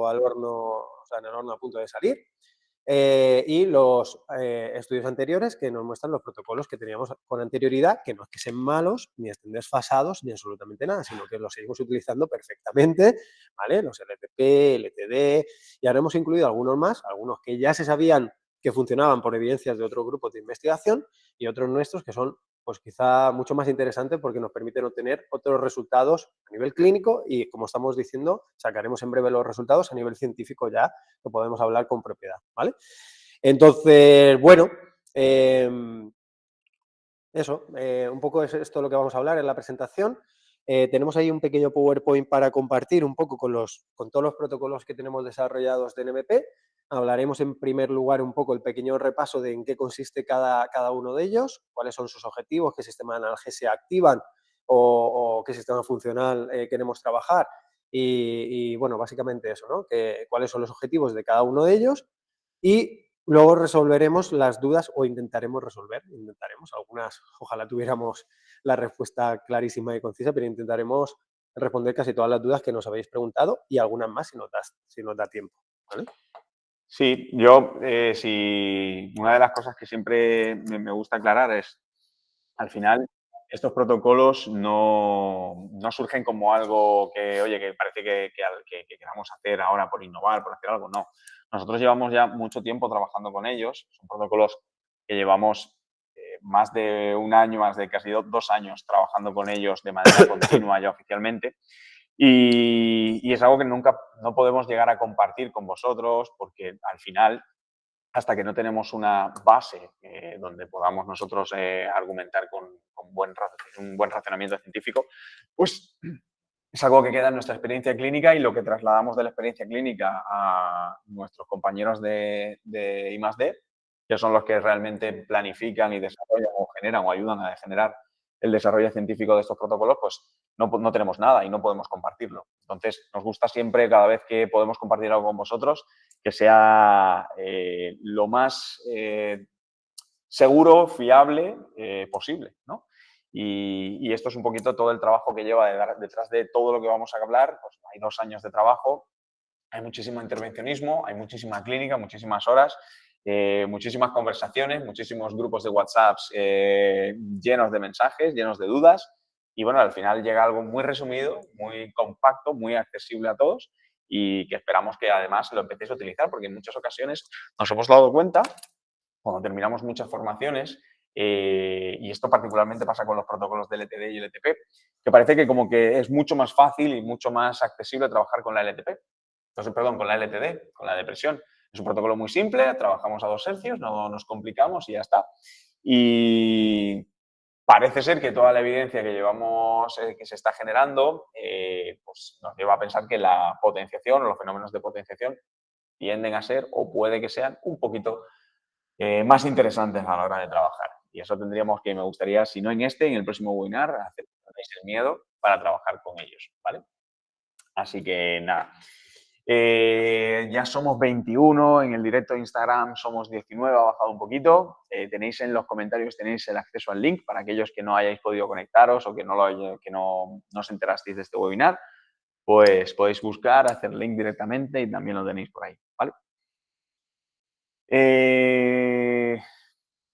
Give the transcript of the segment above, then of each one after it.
al horno, o sea, en el horno a punto de salir. Y los estudios anteriores que nos muestran los protocolos que teníamos con anterioridad, que no es que sean malos, ni estén desfasados, ni absolutamente nada, sino que los seguimos utilizando perfectamente, ¿vale? Los LTP, LTD, y ahora hemos incluido algunos más, algunos que ya se sabían que funcionaban por evidencias de otros grupos de investigación y otros nuestros que son, pues quizá mucho más interesantes porque nos permiten obtener otros resultados a nivel clínico y, como estamos diciendo, sacaremos en breve los resultados a nivel científico ya, que podemos hablar con propiedad, ¿vale? Entonces, bueno, eso, un poco es esto lo que vamos a hablar en la presentación. Tenemos ahí un pequeño PowerPoint para compartir un poco con todos los protocolos que tenemos desarrollados de NMP. Hablaremos en primer lugar un poco el pequeño repaso de en qué consiste cada uno de ellos, cuáles son sus objetivos, qué sistema de analgesia activan o qué sistema funcional queremos trabajar. Y bueno, básicamente eso, ¿no? Cuáles son los objetivos de cada uno de ellos y luego resolveremos las dudas o intentaremos resolver. Intentaremos, algunas ojalá tuviéramos la respuesta clarísima y concisa, pero intentaremos responder casi todas las dudas que nos habéis preguntado y algunas más si nos da tiempo, ¿vale? Sí, yo, una de las cosas que siempre me gusta aclarar es, al final, estos protocolos no surgen como algo que, oye, que parece que queramos hacer ahora por innovar, por hacer algo, no. Nosotros llevamos ya mucho tiempo trabajando con ellos, son protocolos que llevamos más de un año, más de casi 2 años trabajando con ellos de manera continua ya oficialmente. Y es algo que nunca no podemos llegar a compartir con vosotros porque al final, hasta que no tenemos una base donde podamos nosotros argumentar con un buen razonamiento científico, pues es algo que queda en nuestra experiencia clínica y lo que trasladamos de la experiencia clínica a nuestros compañeros de I+D, que son los que realmente planifican y desarrollan o generan o ayudan a generar el desarrollo científico de estos protocolos, pues no tenemos nada y no podemos compartirlo. Entonces, nos gusta siempre, cada vez que podemos compartir algo con vosotros, que sea lo más seguro, fiable posible, ¿no? Y esto es un poquito todo el trabajo que lleva detrás de todo lo que vamos a hablar. Pues hay 2 años de trabajo, hay muchísimo intervencionismo, hay muchísima clínica, muchísimas horas, muchísimas conversaciones, muchísimos grupos de WhatsApps llenos de mensajes, llenos de dudas. Y bueno, al final llega algo muy resumido, muy compacto, muy accesible a todos y que esperamos que además lo empecéis a utilizar, porque en muchas ocasiones nos hemos dado cuenta, cuando terminamos muchas formaciones, y esto particularmente pasa con los protocolos de LTD y LTP, que parece que como que es mucho más fácil y mucho más accesible trabajar con la LTP. Entonces, perdón, con la LTD, con la depresión. Es un protocolo muy simple, trabajamos a 2 hercios, no nos complicamos y ya está. Y parece ser que toda la evidencia que llevamos, que se está generando, pues nos lleva a pensar que la potenciación o los fenómenos de potenciación tienden a ser o puede que sean un poquito más interesantes a la hora de trabajar. Y eso me gustaría, si no en en el próximo webinar, hacer el miedo para trabajar con ellos, ¿vale? Así que nada. Ya somos 21, en el directo de Instagram somos 19, ha bajado un poquito. Tenéis en los comentarios el acceso al link para aquellos que no hayáis podido conectaros o que no os enterasteis de este webinar. Pues podéis buscar, hacer link directamente y también lo tenéis por ahí, ¿vale?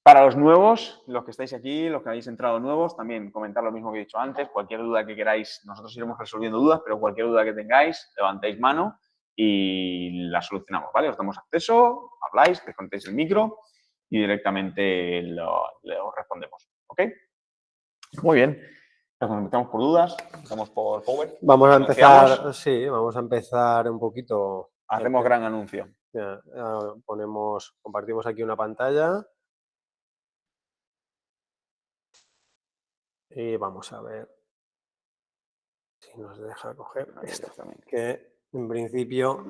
Para los nuevos, los que estáis aquí, los que habéis entrado nuevos, también comentar lo mismo que he dicho antes. Cualquier duda que queráis, nosotros iremos resolviendo dudas, pero cualquier duda que tengáis, levantáis mano y la solucionamos, ¿vale? Os damos acceso, habláis, desconectáis el micro y directamente lo respondemos, ¿ok? Muy bien. Nos empezamos por dudas, empezamos por Power. Vamos a empezar, sí, vamos a empezar un poquito. Hacemos gran anuncio. Ya, compartimos aquí una pantalla. Y vamos a ver si nos deja coger esto. Que en principio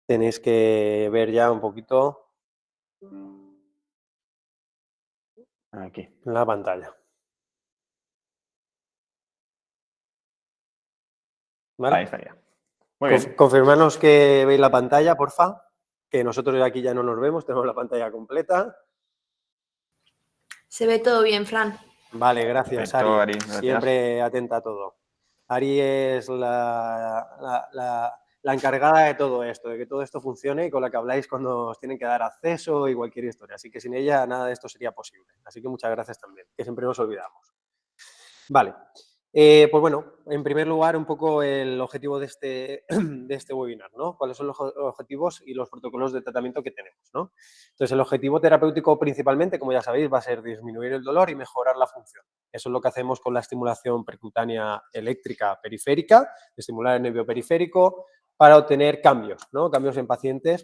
tenéis que ver ya un poquito aquí la pantalla. ¿Vale? Ahí estaría. Muy bien. Confirmarnos que veis la pantalla, porfa. Que nosotros aquí ya no nos vemos, tenemos la pantalla completa. Se ve todo bien, Fran. Vale, gracias, Perfecto, Ari. Ari, gracias. Siempre atenta a todo. Ari es la encargada de todo esto, de que todo esto funcione y con la que habláis cuando os tienen que dar acceso y cualquier historia. Así que sin ella nada de esto sería posible. Así que muchas gracias también, que siempre nos olvidamos. Vale. Pues bueno, en primer lugar, un poco el objetivo de este webinar, ¿no? ¿Cuáles son los objetivos y los protocolos de tratamiento que tenemos, ¿no? Entonces, el objetivo terapéutico principalmente, como ya sabéis, va a ser disminuir el dolor y mejorar la función. Eso es lo que hacemos con la estimulación percutánea eléctrica periférica, estimular el nervio periférico para obtener cambios, ¿no? Cambios en pacientes,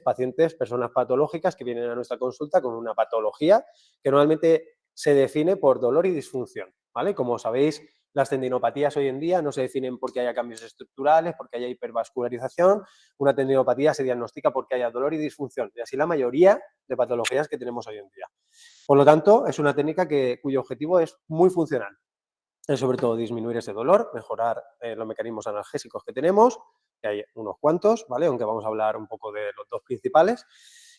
personas patológicas que vienen a nuestra consulta con una patología que normalmente se define por dolor y disfunción, ¿vale? Como sabéis, las tendinopatías hoy en día no se definen porque haya cambios estructurales, porque haya hipervascularización. Una tendinopatía se diagnostica porque haya dolor y disfunción, y así la mayoría de patologías que tenemos hoy en día. Por lo tanto, es una técnica cuyo objetivo es muy funcional. Es sobre todo disminuir ese dolor, mejorar los mecanismos analgésicos que tenemos, que hay unos cuantos, ¿vale? Aunque vamos a hablar un poco de los dos principales,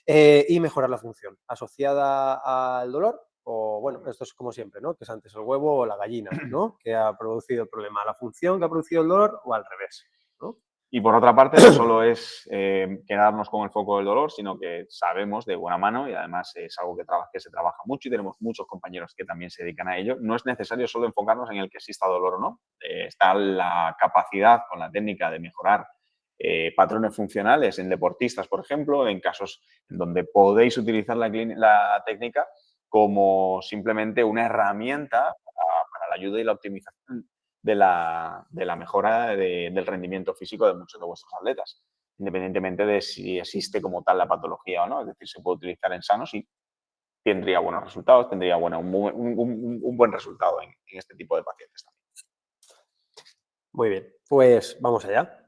y mejorar la función. Asociada al dolor, o bueno, esto es como siempre, ¿no? Que es antes el huevo o la gallina, ¿no? Que ha producido el problema, la función que ha producido el dolor o al revés, ¿no? Y por otra parte, no solo es quedarnos con el foco del dolor, sino que sabemos de buena mano, y además es algo que se trabaja mucho y tenemos muchos compañeros que también se dedican a ello, no es necesario solo enfocarnos en el que exista dolor o no. Está la capacidad con la técnica de mejorar patrones funcionales en deportistas, por ejemplo, en casos en donde podéis utilizar la técnica como simplemente una herramienta para la ayuda y la optimización de la mejora del rendimiento físico de muchos de vuestros atletas, independientemente de si existe como tal la patología o no. Es decir, se puede utilizar en sanos y tendría buenos resultados, tendría un buen resultado en este tipo de pacientes también. Muy bien, pues vamos allá.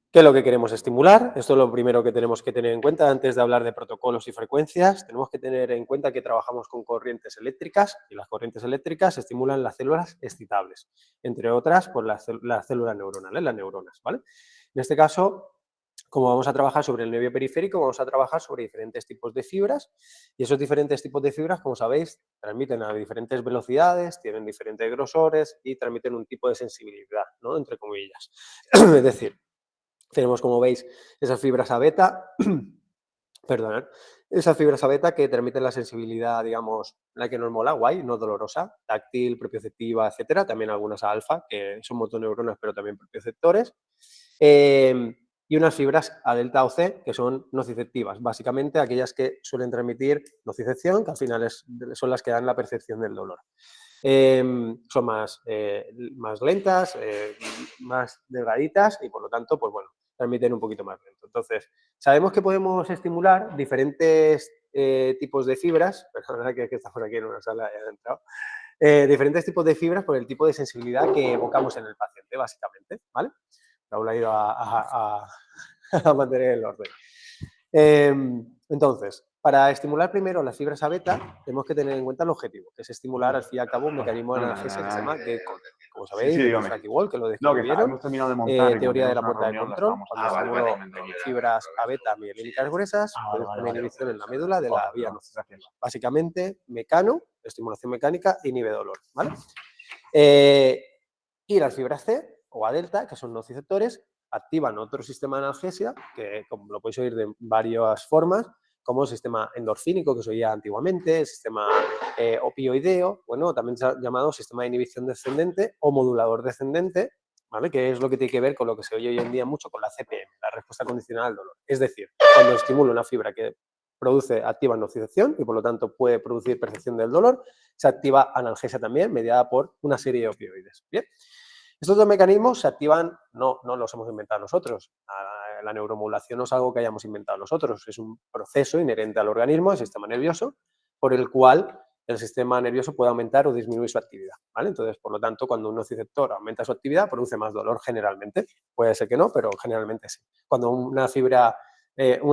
¿Qué es lo que queremos estimular? Esto es lo primero que tenemos que tener en cuenta antes de hablar de protocolos y frecuencias. Tenemos que tener en cuenta que trabajamos con corrientes eléctricas y las corrientes eléctricas estimulan las células excitables, entre otras, pues las células neuronales, las neuronas, ¿vale? En este caso, como vamos a trabajar sobre el nervio periférico, vamos a trabajar sobre diferentes tipos de fibras y esos diferentes tipos de fibras, como sabéis, transmiten a diferentes velocidades, tienen diferentes grosores y transmiten un tipo de sensibilidad, ¿no? Entre comillas. Es decir, tenemos, como veis, esas fibras A beta, perdonad, esas fibras A beta que transmiten la sensibilidad, digamos, la que nos mola, guay, no dolorosa, táctil, propioceptiva, etcétera. También algunas alfa, que son motoneuronas, pero también propioceptores. Y unas fibras A delta o C, que son nociceptivas, básicamente aquellas que suelen transmitir nocicepción, que al final son las que dan la percepción del dolor. Son más lentas, más delgaditas y por lo tanto, pues bueno, transmiten un poquito más lento. Entonces, sabemos que podemos estimular diferentes tipos de fibras, perdón, que estamos aquí en una sala ya entrado, diferentes tipos de fibras por el tipo de sensibilidad que evocamos en el paciente, básicamente, ¿vale? Raúl ha ido a mantener el orden. Entonces, para estimular primero las fibras A beta, tenemos que tener en cuenta el objetivo, que es estimular al fin y al cabo un mecanismo de analgesia que se llama gate control. Como sabéis, de Frankie Wall, que lo descubrieron, Hemos terminado de montar y teoría de teníamos la una puerta de reunión, la control, estábamos cuando estimulo fibras A beta mielínicas gruesas, produce una inhibición en la médula de la vía nociceptiva. Básicamente, estimulación mecánica, inhibe dolor, ¿vale? Y las fibras C o A delta, que son nociceptores, activan otro sistema de analgesia, que como lo podéis oír de varias formas, como el sistema endorfínico, que se oía antiguamente, el sistema opioideo, bueno, también se ha llamado sistema de inhibición descendente o modulador descendente, ¿vale? Que es lo que tiene que ver con lo que se oye hoy en día mucho con la CPM, la respuesta condicional al dolor. Es decir, cuando estimulo una fibra que activa nocicepción y por lo tanto puede producir percepción del dolor, se activa analgesia también, mediada por una serie de opioides. Bien. Estos dos mecanismos se activan, no los hemos inventado nosotros. La neuromodulación no es algo que hayamos inventado nosotros, es un proceso inherente al organismo, al sistema nervioso, por el cual el sistema nervioso puede aumentar o disminuir su actividad, ¿vale? Entonces, por lo tanto, cuando un nociceptor aumenta su actividad, produce más dolor generalmente. Puede ser que no, pero generalmente sí. Cuando una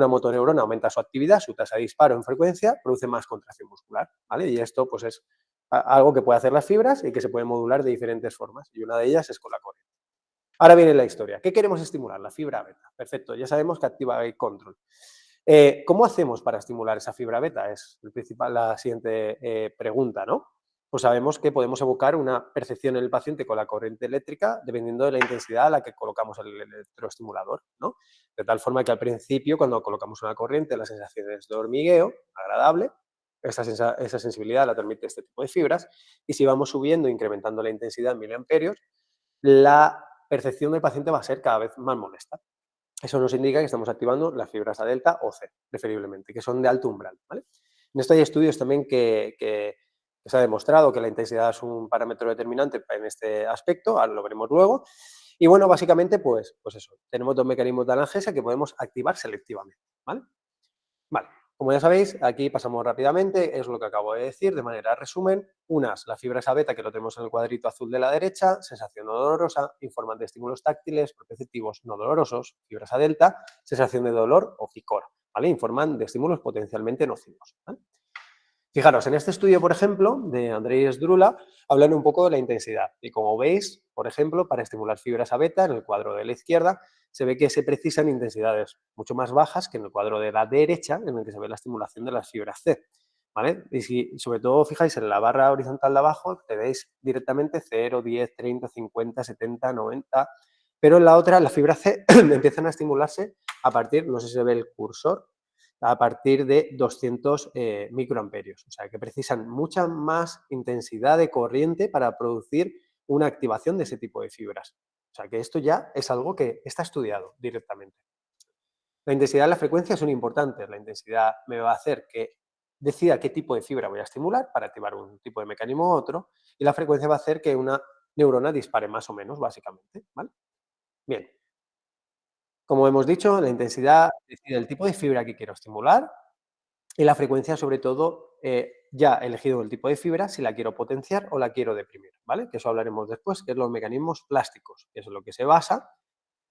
motoneurona aumenta su actividad, su tasa de disparo en frecuencia, produce más contracción muscular, ¿vale? Y esto, pues, es algo que puede hacer las fibras y que se puede modular de diferentes formas, y una de ellas es con la corriente. Ahora viene la historia. ¿Qué queremos estimular? La fibra beta. Perfecto, ya sabemos que activa gate control. ¿Cómo hacemos para estimular esa fibra beta? Es la siguiente pregunta, ¿no? pues sabemos que podemos evocar una percepción en el paciente con la corriente eléctrica dependiendo de la intensidad a la que colocamos el electroestimulador, ¿no? De tal forma que al principio, cuando colocamos una corriente, la sensación es de hormigueo, agradable, esa sensibilidad la transmite este tipo de fibras, y si vamos subiendo, incrementando la intensidad en miliamperios, la percepción del paciente va a ser cada vez más molesta. Eso nos indica que estamos activando las fibras A delta o C, preferiblemente, que son de alto umbral, ¿vale? En esto hay estudios también que se ha demostrado que la intensidad es un parámetro determinante en este aspecto, ahora lo veremos luego. Y bueno, básicamente, pues eso, tenemos dos mecanismos de analgesia que podemos activar selectivamente, ¿vale? Vale, como ya sabéis, aquí pasamos rápidamente, es lo que acabo de decir, de manera resumen, unas, la fibra esa beta que lo tenemos en el cuadrito azul de la derecha, sensación no dolorosa, informan de estímulos táctiles, propioceptivos no dolorosos, fibras A delta, sensación de dolor o picor, ¿vale? Informan de estímulos potencialmente nocivos, ¿vale? Fijaros, en este estudio, por ejemplo, de Andrei Sdrula, hablan un poco de la intensidad. Y como veis, por ejemplo, para estimular fibras A beta, en el cuadro de la izquierda, se ve que se precisan intensidades mucho más bajas que en el cuadro de la derecha, en el que se ve la estimulación de las fibras C, ¿vale? Y si sobre todo fijáis en la barra horizontal de abajo, tenéis directamente 0, 10, 30, 50, 70, 90, pero en la otra, las fibras C empiezan a estimularse a partir, no sé si se ve el cursor, a partir de 200 microamperios. O sea, que precisan mucha más intensidad de corriente para producir una activación de ese tipo de fibras. O sea, que esto ya es algo que está estudiado directamente. La intensidad y la frecuencia son importantes. La intensidad me va a hacer que decida qué tipo de fibra voy a estimular para activar un tipo de mecanismo u otro, y la frecuencia va a hacer que una neurona dispare más o menos, básicamente, ¿vale? Bien, como hemos dicho, la intensidad decide el tipo de fibra que quiero estimular, y la frecuencia, sobre todo, ya he elegido el tipo de fibra, si la quiero potenciar o la quiero deprimir, ¿vale? Que eso hablaremos después, que es los mecanismos plásticos, que es en lo que se basa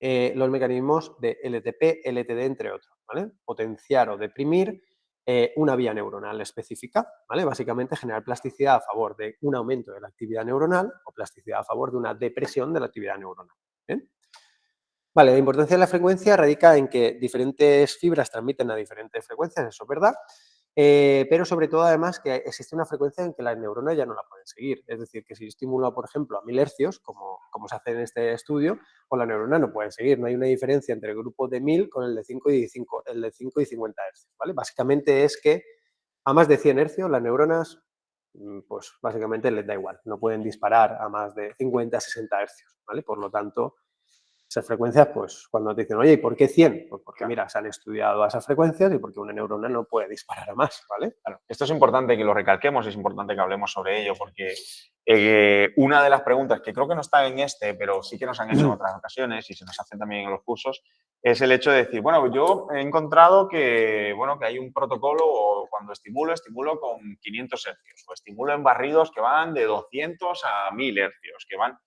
los mecanismos de LTP, LTD, entre otros, ¿vale? Potenciar o deprimir una vía neuronal específica, ¿vale? Básicamente generar plasticidad a favor de un aumento de la actividad neuronal o plasticidad a favor de una depresión de la actividad neuronal, ¿bien? Vale, la importancia de la frecuencia radica en que diferentes fibras transmiten a diferentes frecuencias, eso es verdad, pero sobre todo además que existe una frecuencia en que las neuronas ya no la pueden seguir. Es decir, que si yo estimulo, por ejemplo, a 1000 hercios, como se hace en este estudio, pues la neurona no puede seguir. No hay una diferencia entre el grupo de 1000 con el de 5 y 5, el de 5 y 50 hercios, ¿vale? Básicamente es que a más de 100 hercios las neuronas, pues básicamente les da igual, no pueden disparar a más de 50, 60 hercios, ¿vale? Por lo tanto, esas frecuencias, pues cuando te dicen, oye, ¿y por qué 100? Pues porque, Claro. mira, se han estudiado a esas frecuencias y porque una neurona no puede disparar a más, ¿vale? Claro. Esto es importante que lo recalquemos, es importante que hablemos sobre ello, porque una de las preguntas que creo que no está en este, pero sí que nos han hecho en otras ocasiones y se nos hacen también en los cursos, es el hecho de decir, bueno, yo he encontrado que, bueno, que hay un protocolo o cuando estimulo con 500 hercios o estimulo en barridos que van de 200 a 1000 hercios, que van...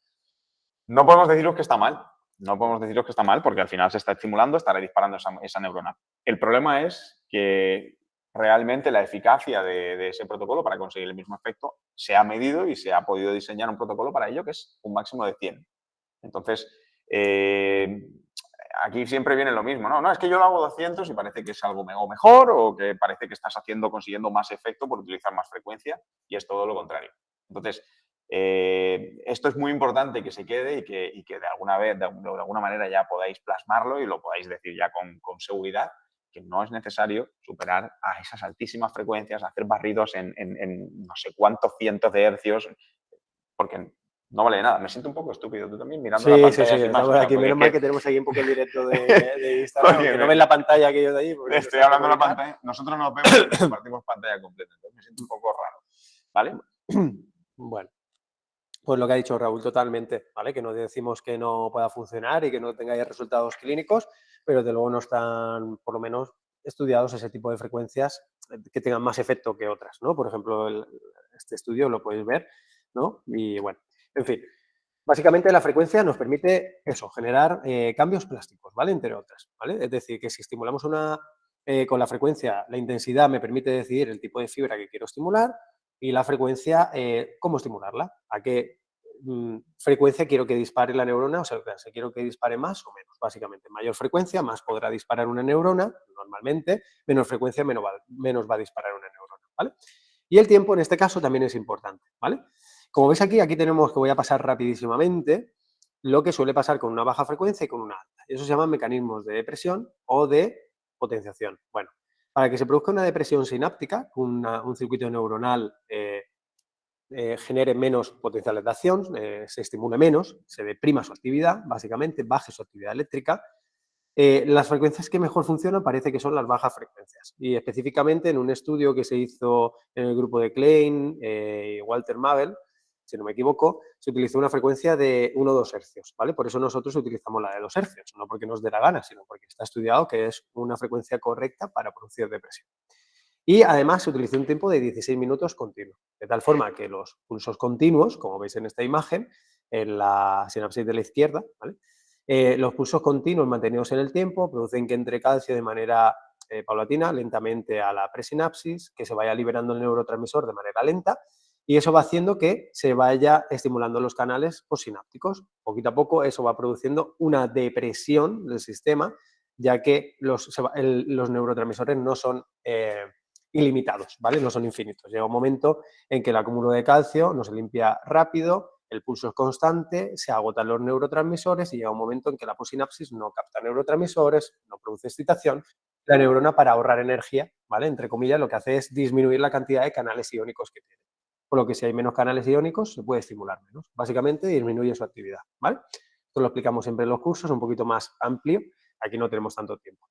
No podemos deciros que está mal, no podemos deciros que está mal porque al final se está estimulando, estará disparando esa neurona. El problema es que realmente la eficacia de ese protocolo para conseguir el mismo efecto se ha medido y se ha podido diseñar un protocolo para ello que es un máximo de 100. Entonces, aquí siempre viene lo mismo, ¿no? No, es que yo lo hago 200 y parece que es algo mejor o que parece que estás consiguiendo más efecto por utilizar más frecuencia y es todo lo contrario. Entonces, esto es muy importante que se quede y que de alguna manera ya podáis plasmarlo y lo podáis decir ya con seguridad, que no es necesario superar a esas altísimas frecuencias, hacer barridos en no sé cuántos cientos de hercios, porque no vale de nada. Me siento un poco estúpido, tú también, mirando la Sí, sí, sí, pantalla sin más. O estamos sea, aquí. porque es Menos mal que... que tenemos aquí un poco el directo de Instagram, porque aunque no ven la pantalla aquellos de ahí. Porque estoy hablando en la pantalla, nosotros nos vemos y compartimos pantalla completa. Entonces me siento un poco raro, ¿vale? Bueno, pues lo que ha dicho Raúl totalmente, ¿vale? Que no decimos que no pueda funcionar y que no tengáis resultados clínicos, pero de luego no están, por lo menos, estudiados ese tipo de frecuencias que tengan más efecto que otras, ¿no? Por ejemplo, este estudio lo podéis ver, ¿no? Y bueno, en fin. Básicamente la frecuencia nos permite eso, generar cambios plásticos, ¿vale? Entre otras, ¿vale? Es decir, que si estimulamos con la frecuencia, la intensidad me permite decidir el tipo de fibra que quiero estimular y la frecuencia, cómo estimularla, a qué frecuencia quiero que dispare la neurona, o sea, si quiero que dispare más o menos, básicamente. Mayor frecuencia, más podrá disparar una neurona, normalmente, menos frecuencia, menos va a disparar una neurona, ¿vale? Y el tiempo en este caso también es importante, ¿vale? Como veis aquí tenemos, que voy a pasar rapidísimamente, lo que suele pasar con una baja frecuencia y con una alta. Eso se llaman mecanismos de depresión o de potenciación. Bueno, para que se produzca una depresión sináptica, un circuito neuronal genere menos potenciales de acción, se estimule menos, se deprima su actividad, básicamente, baje su actividad eléctrica. Las frecuencias que mejor funcionan parece que son las bajas frecuencias. Y específicamente en un estudio que se hizo en el grupo de Klein y Walter Mabel, si no me equivoco, se utilizó una frecuencia de 1 o 2 hercios, ¿vale? Por eso nosotros utilizamos la de 2 hercios, no porque nos dé la gana, sino porque está estudiado que es una frecuencia correcta para producir depresión. Y además se utilizó un tiempo de 16 minutos continuo, de tal forma que los pulsos continuos, como veis en esta imagen, en la sinapsis de la izquierda, ¿vale? Los pulsos continuos mantenidos en el tiempo producen que entre calcio de manera paulatina, lentamente a la presinapsis, que se vaya liberando el neurotransmisor de manera lenta, y eso va haciendo que se vaya estimulando los canales postsinápticos. Poquito a poco eso va produciendo una depresión del sistema, ya que los neurotransmisores no son ilimitados, ¿vale? No son infinitos. Llega un momento en que el acúmulo de calcio no se limpia rápido, el pulso es constante, se agotan los neurotransmisores y llega un momento en que la posinapsis no capta neurotransmisores, no produce excitación. La neurona, para ahorrar energía, ¿vale? Entre comillas, lo que hace es disminuir la cantidad de canales iónicos que tiene. Por lo que si hay menos canales iónicos, se puede estimular menos. Básicamente disminuye su actividad, ¿vale? Esto lo explicamos siempre en los cursos, un poquito más amplio. Aquí no tenemos tanto tiempo.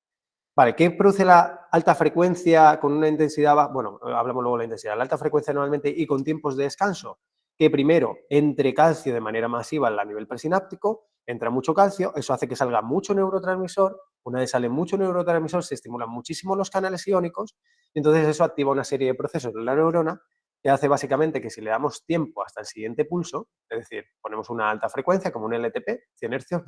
Vale, ¿qué produce la alta frecuencia con una intensidad baja? Bueno, hablamos luego de la intensidad. La alta frecuencia normalmente y con tiempos de descanso, que primero entre calcio de manera masiva a nivel presináptico, entra mucho calcio, eso hace que salga mucho neurotransmisor, una vez sale mucho neurotransmisor se estimulan muchísimo los canales iónicos, y entonces eso activa una serie de procesos en la neurona que hace básicamente que si le damos tiempo hasta el siguiente pulso, es decir, ponemos una alta frecuencia como un LTP, 100 hercios,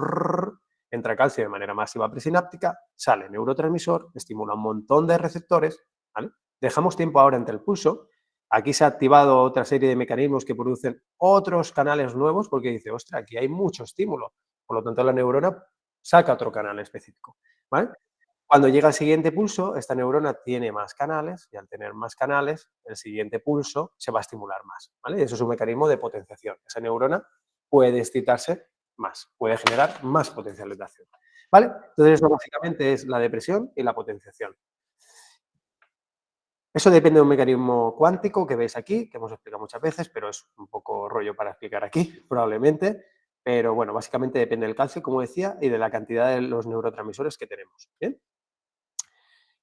entra calcio de manera masiva presináptica, sale neurotransmisor, estimula un montón de receptores, ¿vale? Dejamos tiempo ahora entre el pulso, aquí se ha activado otra serie de mecanismos que producen otros canales nuevos porque dice, ostras, aquí hay mucho estímulo, por lo tanto la neurona saca otro canal específico, ¿vale? Cuando llega el siguiente pulso, esta neurona tiene más canales y al tener más canales, el siguiente pulso se va a estimular más, ¿vale? Eso es un mecanismo de potenciación. Esa neurona puede excitarse más, puede generar más potenciales de acción, ¿vale? Entonces, eso básicamente es la depresión y la potenciación. Eso depende de un mecanismo cuántico que veis aquí, que hemos explicado muchas veces, pero es un poco rollo para explicar aquí, probablemente. Pero bueno, básicamente depende del calcio, como decía, y de la cantidad de los neurotransmisores que tenemos, ¿bien?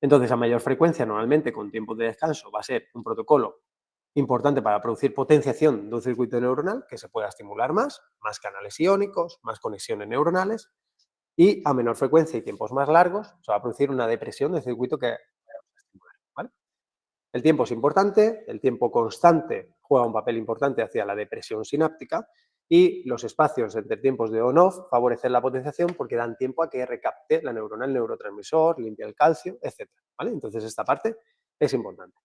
Entonces, a mayor frecuencia, normalmente con tiempos de descanso, va a ser un protocolo importante para producir potenciación de un circuito neuronal que se pueda estimular más canales iónicos, más conexiones neuronales, y a menor frecuencia y tiempos más largos, se va a producir una depresión del circuito que vamos a estimular, ¿vale? El tiempo es importante, el tiempo constante juega un papel importante hacia la depresión sináptica y los espacios entre tiempos de on-off favorecen la potenciación porque dan tiempo a que recapte la neurona el neurotransmisor, limpia el calcio, etc. ¿Vale? Entonces esta parte es importante.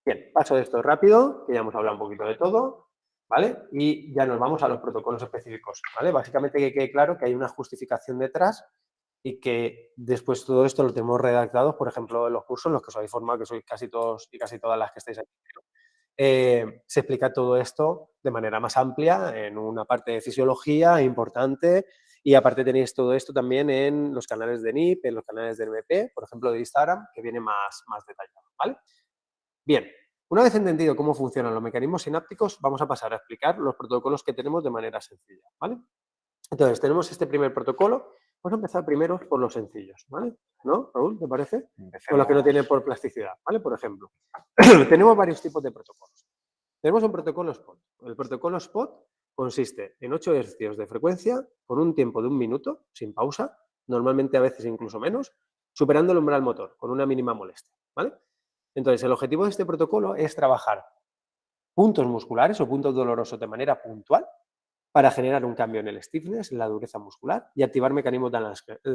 Bien, paso de esto rápido, que ya hemos hablado un poquito de todo, ¿vale? Y ya nos vamos a los protocolos específicos, ¿vale? Básicamente que quede claro que hay una justificación detrás y que después todo esto lo tenemos redactado, por ejemplo, en los cursos en los que os habéis formado, que sois casi todos y casi todas las que estáis aquí. Se explica todo esto de manera más amplia en una parte de fisiología importante y aparte tenéis todo esto también en los canales de NIP, en los canales de NMP, por ejemplo, de Instagram, que viene más detallado, ¿vale? Bien, una vez entendido cómo funcionan los mecanismos sinápticos, vamos a pasar a explicar los protocolos que tenemos de manera sencilla, ¿vale? Entonces, tenemos este primer protocolo. Vamos a empezar primero por los sencillos, ¿vale? ¿No, Raúl? ¿Te parece? Con los que no tienen por plasticidad, ¿vale? Por ejemplo, tenemos varios tipos de protocolos. Tenemos un protocolo SPOT. El protocolo SPOT consiste en 8 hercios de frecuencia con un tiempo de 1 minuto, sin pausa, normalmente a veces incluso menos, superando el umbral motor con una mínima molestia, ¿vale? Entonces, el objetivo de este protocolo es trabajar puntos musculares o puntos dolorosos de manera puntual para generar un cambio en el stiffness, en la dureza muscular y activar mecanismos de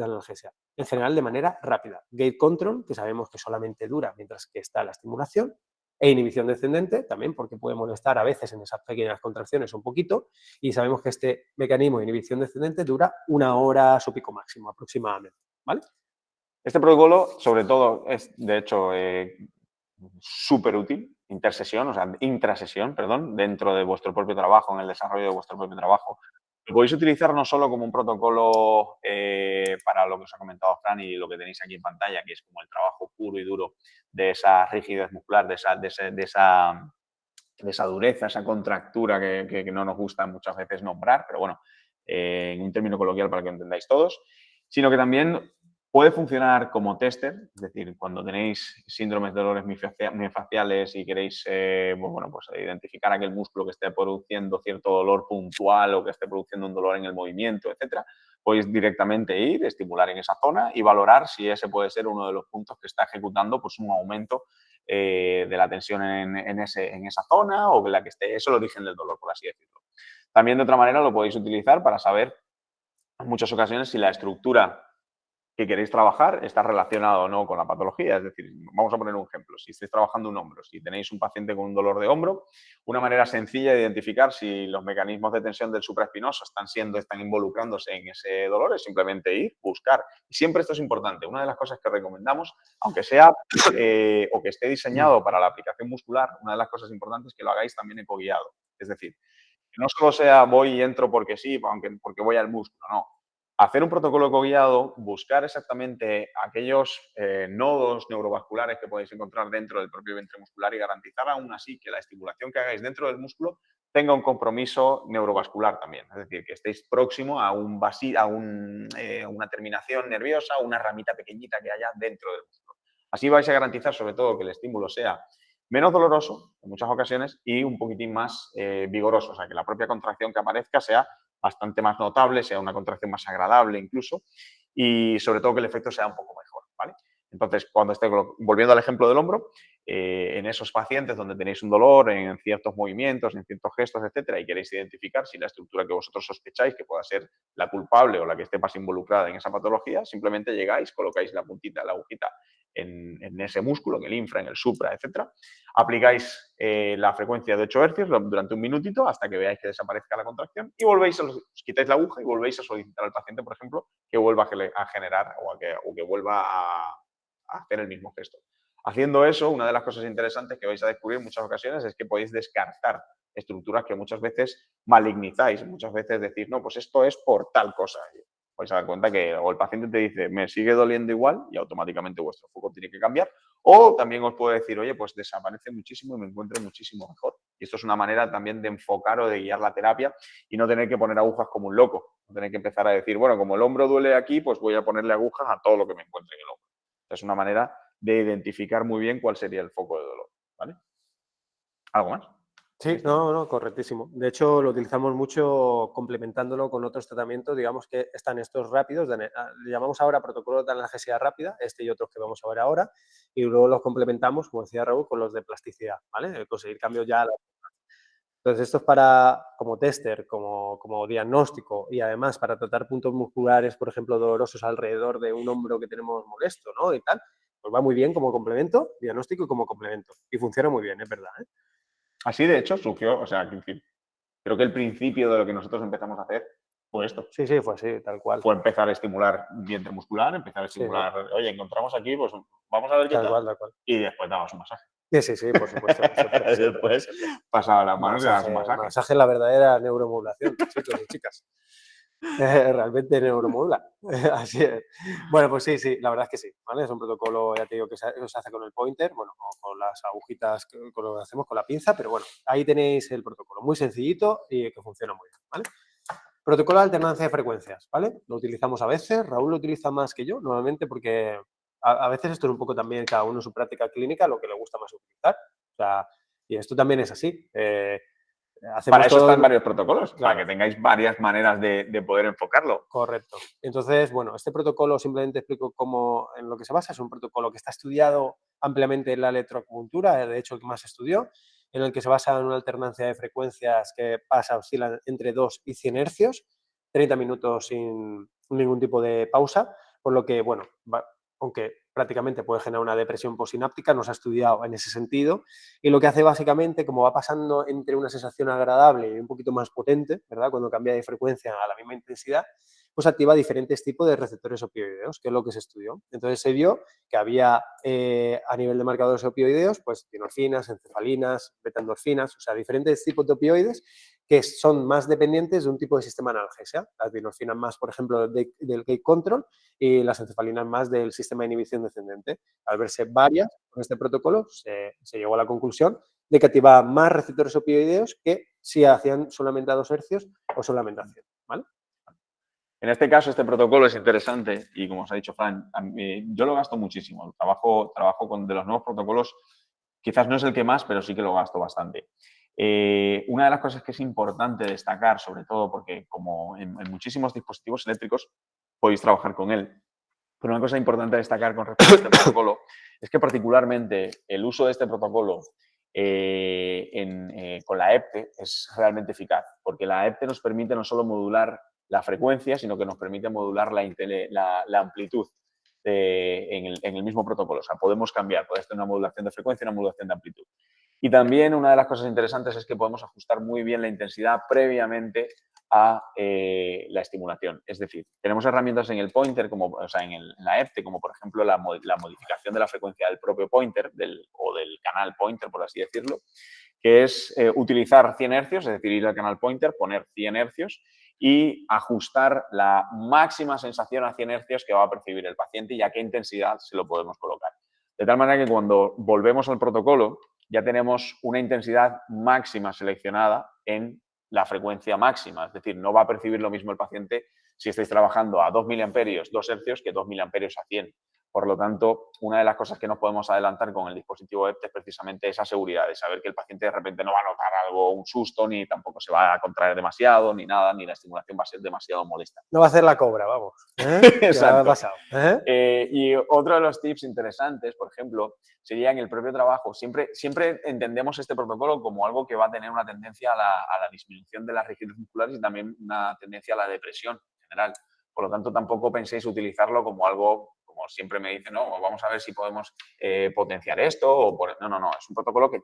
analgesia, en general de manera rápida. Gate control, que sabemos que solamente dura mientras que está la estimulación, e inhibición descendente, también porque puede molestar a veces en esas pequeñas contracciones un poquito, y sabemos que este mecanismo de inhibición descendente dura 1 hora su pico máximo aproximadamente, ¿vale? Este protocolo, sobre todo, es de hecho súper útil intersesión, o sea, intrasesión, perdón, dentro de vuestro propio trabajo, en el desarrollo de vuestro propio trabajo. Lo podéis utilizar no solo como un protocolo para lo que os ha comentado Fran y lo que tenéis aquí en pantalla, que es como el trabajo puro y duro de esa rigidez muscular, de esa dureza, esa contractura que no nos gusta muchas veces nombrar, pero bueno, en un término coloquial para que lo entendáis todos, sino que también puede funcionar como tester, es decir, cuando tenéis síndromes de dolores miofasciales y queréis pues identificar aquel músculo que esté produciendo cierto dolor puntual o que esté produciendo un dolor en el movimiento, etcétera, podéis directamente ir, estimular en esa zona y valorar si ese puede ser uno de los puntos que está ejecutando pues, un aumento de la tensión en esa zona o que la que esté, eso es el origen del dolor, por así decirlo. También de otra manera lo podéis utilizar para saber en muchas ocasiones si la estructura que queréis trabajar está relacionada o no con la patología. Es decir, vamos a poner un ejemplo. Si estáis trabajando un hombro, si tenéis un paciente con un dolor de hombro, una manera sencilla de identificar si los mecanismos de tensión del supraespinoso están involucrándose en ese dolor es simplemente ir, buscar. Y siempre esto es importante. Una de las cosas que recomendamos, aunque sea o que esté diseñado para la aplicación muscular, una de las cosas importantes es que lo hagáis también ecoguiado. Es decir, que no solo sea voy y entro porque sí, porque voy al músculo, no. Hacer un protocolo ecoguiado, buscar exactamente aquellos nodos neurovasculares que podéis encontrar dentro del propio vientre muscular y garantizar aún así que la estimulación que hagáis dentro del músculo tenga un compromiso neurovascular también. Es decir, que estéis próximo a una terminación nerviosa, una ramita pequeñita que haya dentro del músculo. Así vais a garantizar sobre todo que el estímulo sea menos doloroso en muchas ocasiones y un poquitín más vigoroso, o sea, que la propia contracción que aparezca sea bastante más notable, sea una contracción más agradable incluso y sobre todo que el efecto sea un poco mejor, ¿vale? Entonces, cuando esté volviendo al ejemplo del hombro, en esos pacientes donde tenéis un dolor en ciertos movimientos, en ciertos gestos, etcétera, y queréis identificar si la estructura que vosotros sospecháis que pueda ser la culpable o la que esté más involucrada en esa patología, simplemente llegáis, colocáis la puntita, la agujita en ese músculo, en el infra, en el supra, etcétera, aplicáis la frecuencia de 8 Hz durante un minutito hasta que veáis que desaparezca la contracción y os quitáis la aguja y volvéis a solicitar al paciente, por ejemplo, que vuelva a generar o que vuelva a hacer el mismo gesto. Haciendo eso, una de las cosas interesantes que vais a descubrir en muchas ocasiones es que podéis descartar estructuras que muchas veces malignizáis, muchas veces decir, no, pues esto es por tal cosa. Vais a dar cuenta que o el paciente te dice, me sigue doliendo igual y automáticamente vuestro foco tiene que cambiar. O también os puede decir, oye, pues desaparece muchísimo y me encuentro muchísimo mejor. Y esto es una manera también de enfocar o de guiar la terapia y no tener que poner agujas como un loco. No tener que empezar a decir, bueno, como el hombro duele aquí, pues voy a ponerle agujas a todo lo que me encuentre en el hombro. Es una manera de identificar muy bien cuál sería el foco de dolor. ¿Vale? ¿Algo más? Sí, no, correctísimo. De hecho, lo utilizamos mucho complementándolo con otros tratamientos, digamos que están estos rápidos, le llamamos ahora protocolos de analgesia rápida, este y otros que vamos a ver ahora, y luego los complementamos, como decía Raúl, con los de plasticidad, ¿vale? Conseguir cambios ya. Entonces, esto es para, como tester, como diagnóstico y además para tratar puntos musculares, por ejemplo, dolorosos alrededor de un hombro que tenemos molesto, ¿no? Y tal, pues va muy bien como complemento, diagnóstico y como complemento. Y funciona muy bien, es verdad, ¿eh? Así, de hecho, surgió, o sea, creo que el principio de lo que nosotros empezamos a hacer fue esto. Sí, sí, fue así, tal cual. Fue empezar a estimular vientre muscular, empezar a Sí, estimular, oye, encontramos aquí, pues vamos a ver qué tal tal. cual, tal cual. Y después dabas un masaje. Sí, sí, sí, por supuesto. Siempre, siempre, Después siempre. pasaba las manos y dabas un Masaje, masaje. masaje es la verdadera neuromodulación, chicos y chicas. Realmente neuromodula. Así es. Bueno, pues sí, sí, la verdad es que sí, ¿vale? Es un protocolo, ya te digo, que se hace con el pointer, bueno, o con las agujitas, con lo que hacemos con la pinza, pero bueno, ahí tenéis el protocolo, muy sencillito y que funciona muy bien, ¿vale? Protocolo de alternancia de frecuencias, ¿vale? Lo utilizamos a veces, Raúl lo utiliza más que yo, normalmente porque a veces esto es un poco también cada uno en su práctica clínica, lo que le gusta más utilizar. O sea, y esto también es así. Para Hacemos eso están todo, varios protocolos, para claro, que tengáis varias maneras de poder enfocarlo. correcto. Entonces, bueno, este protocolo simplemente explico cómo, en lo que se basa, es un protocolo que está estudiado ampliamente en la electroacupuntura, de hecho el que más se estudió, en el que se basa en una alternancia de frecuencias que oscilan entre 2 y 100 hercios, 30 minutos sin ningún tipo de pausa, por lo que, bueno, aunque prácticamente puede generar una depresión posináptica, no se ha estudiado en ese sentido, y lo que hace básicamente, como va pasando entre una sensación agradable y un poquito más potente, ¿verdad? Cuando cambia de frecuencia a la misma intensidad, pues activa diferentes tipos de receptores opioideos, que es lo que se estudió. Entonces se vio que había a nivel de marcadores opioideos, pues endorfinas, encefalinas, beta-endorfinas, o sea, diferentes tipos de opioides que son más dependientes de un tipo de sistema de analgesia. Las endorfinas más, por ejemplo, del gate control y las encefalinas más del sistema de inhibición descendente. Al verse varias con este protocolo, se llegó a la conclusión de que activaba más receptores opioideos que si hacían solamente a 2 hercios o solamente a 100, ¿vale? En este caso, este protocolo es interesante y, como os ha dicho Fran, yo lo gasto muchísimo. Trabajo de los nuevos protocolos, quizás no es el que más, pero sí que lo gasto bastante. Una de las cosas que es importante destacar, sobre todo porque como en muchísimos dispositivos eléctricos podéis trabajar con él, pero una cosa importante a destacar con respecto a este protocolo es que particularmente el uso de este protocolo con la EPTE es realmente eficaz, porque la EPTE nos permite no solo modular la frecuencia, sino que nos permite modular la amplitud en el mismo protocolo. O sea, podemos cambiar, puedes tener una modulación de frecuencia y una modulación de amplitud. Y también una de las cosas interesantes es que podemos ajustar muy bien la intensidad previamente a la estimulación. Es decir, tenemos herramientas en el pointer, o sea, en la EPTE, como por ejemplo la modificación de la frecuencia del propio pointer o del canal pointer, por así decirlo, que es utilizar 100 hercios, es decir, ir al canal pointer, poner 100 hercios y ajustar la máxima sensación a 100 hercios que va a percibir el paciente y a qué intensidad se lo podemos colocar. De tal manera que cuando volvemos al protocolo ya tenemos una intensidad máxima seleccionada en la frecuencia máxima, es decir, no va a percibir lo mismo el paciente si estáis trabajando a 2 miliamperios, 2 hercios, que 2 miliamperios a 100. Por lo tanto, una de las cosas que nos podemos adelantar con el dispositivo EPTE es precisamente esa seguridad de saber que el paciente de repente no va a notar algo, un susto, ni tampoco se va a contraer demasiado, ni nada, ni la estimulación va a ser demasiado molesta. No va a hacer la cobra, vamos. Ya ha pasado. Y otro de los tips interesantes, por ejemplo, sería en el propio trabajo. Siempre entendemos este protocolo como algo que va a tener una tendencia a la disminución de las rigidez musculares y también una tendencia a la depresión en general. Por lo tanto, tampoco penséis utilizarlo como algo, como siempre me dicen, no, vamos a ver si podemos potenciar esto. No, es un protocolo que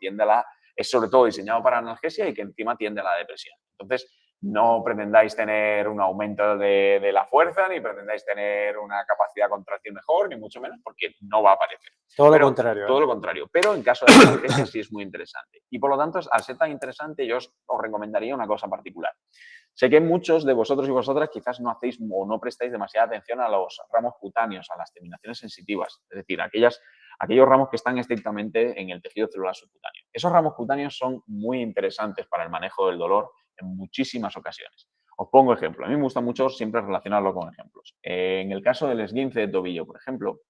es sobre todo diseñado para analgesia y que encima tiende a la depresión. Entonces, no pretendáis tener un aumento de la fuerza, ni pretendáis tener una capacidad de contracción mejor, ni mucho menos, porque no va a aparecer. Todo lo contrario. Todo lo contrario. Pero en caso de analgesia sí es muy interesante. Y por lo tanto, al ser tan interesante, yo os recomendaría una cosa particular. Sé que muchos de vosotros y vosotras quizás no hacéis o no prestáis demasiada atención a los ramos cutáneos, a las terminaciones sensitivas, es decir, aquellos ramos que están estrictamente en el tejido celular subcutáneo. Esos ramos cutáneos son muy interesantes para el manejo del dolor en muchísimas ocasiones. Os pongo ejemplo. A mí me gusta mucho siempre relacionarlo con ejemplos. En el caso del esguince de tobillo, por ejemplo,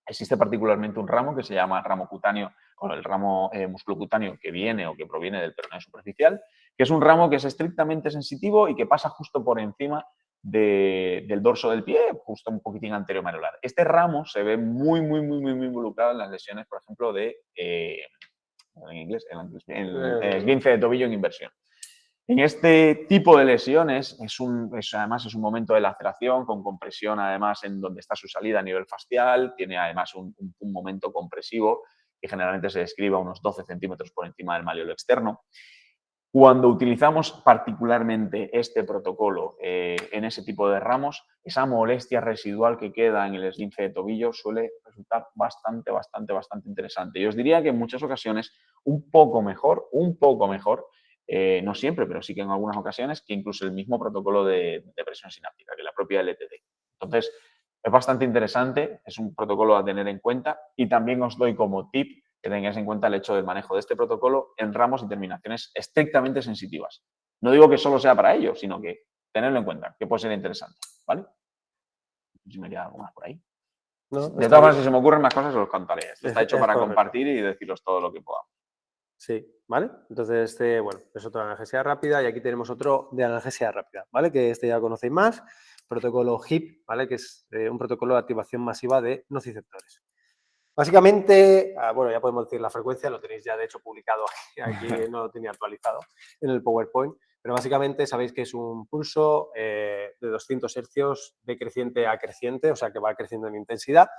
existe particularmente un ramo que se llama ramo cutáneo o el ramo musculocutáneo que viene o que proviene del peroneo superficial, que es un ramo que es estrictamente sensitivo y que pasa justo por encima del dorso del pie, justo un poquitín anterior manular. Este ramo se ve muy involucrado en las lesiones, por ejemplo, de en inglés, el esguince de tobillo en inversión. En este tipo de lesiones, además es un momento de laceración con compresión, además, en donde está su salida a nivel fascial, tiene además un momento compresivo que generalmente se describe a unos 12 centímetros por encima del malleolo externo. Cuando utilizamos particularmente este protocolo en ese tipo de ramos, esa molestia residual que queda en el esguince de tobillo suele resultar bastante interesante. Y os diría que en muchas ocasiones un poco mejor, no siempre, pero sí que en algunas ocasiones, que incluso el mismo protocolo de presión sináptica, que la propia LTD. Entonces, es bastante interesante, es un protocolo a tener en cuenta y también os doy como tip que tengáis en cuenta el hecho del manejo de este protocolo en ramos y terminaciones estrictamente sensitivas. No digo que solo sea para ello, sino que tenerlo en cuenta, que puede ser interesante, ¿vale? No sé si me queda algo más por ahí. No, de todas formas, si se me ocurren más cosas, os contaré. Esto está hecho para correcto. compartir y deciros todo lo que podamos. Sí, ¿vale? Entonces, bueno, es otro de analgesia rápida y aquí tenemos otro de analgesia rápida, ¿vale? Que este ya conocéis más, protocolo HIP, ¿vale? Que es un protocolo de activación masiva de nociceptores. Básicamente, bueno, ya podemos decir la frecuencia, lo tenéis ya de hecho publicado aquí no lo tenía actualizado en el PowerPoint, pero básicamente sabéis que es un pulso de 200 hercios de creciente a creciente, o sea que va creciendo en intensidad.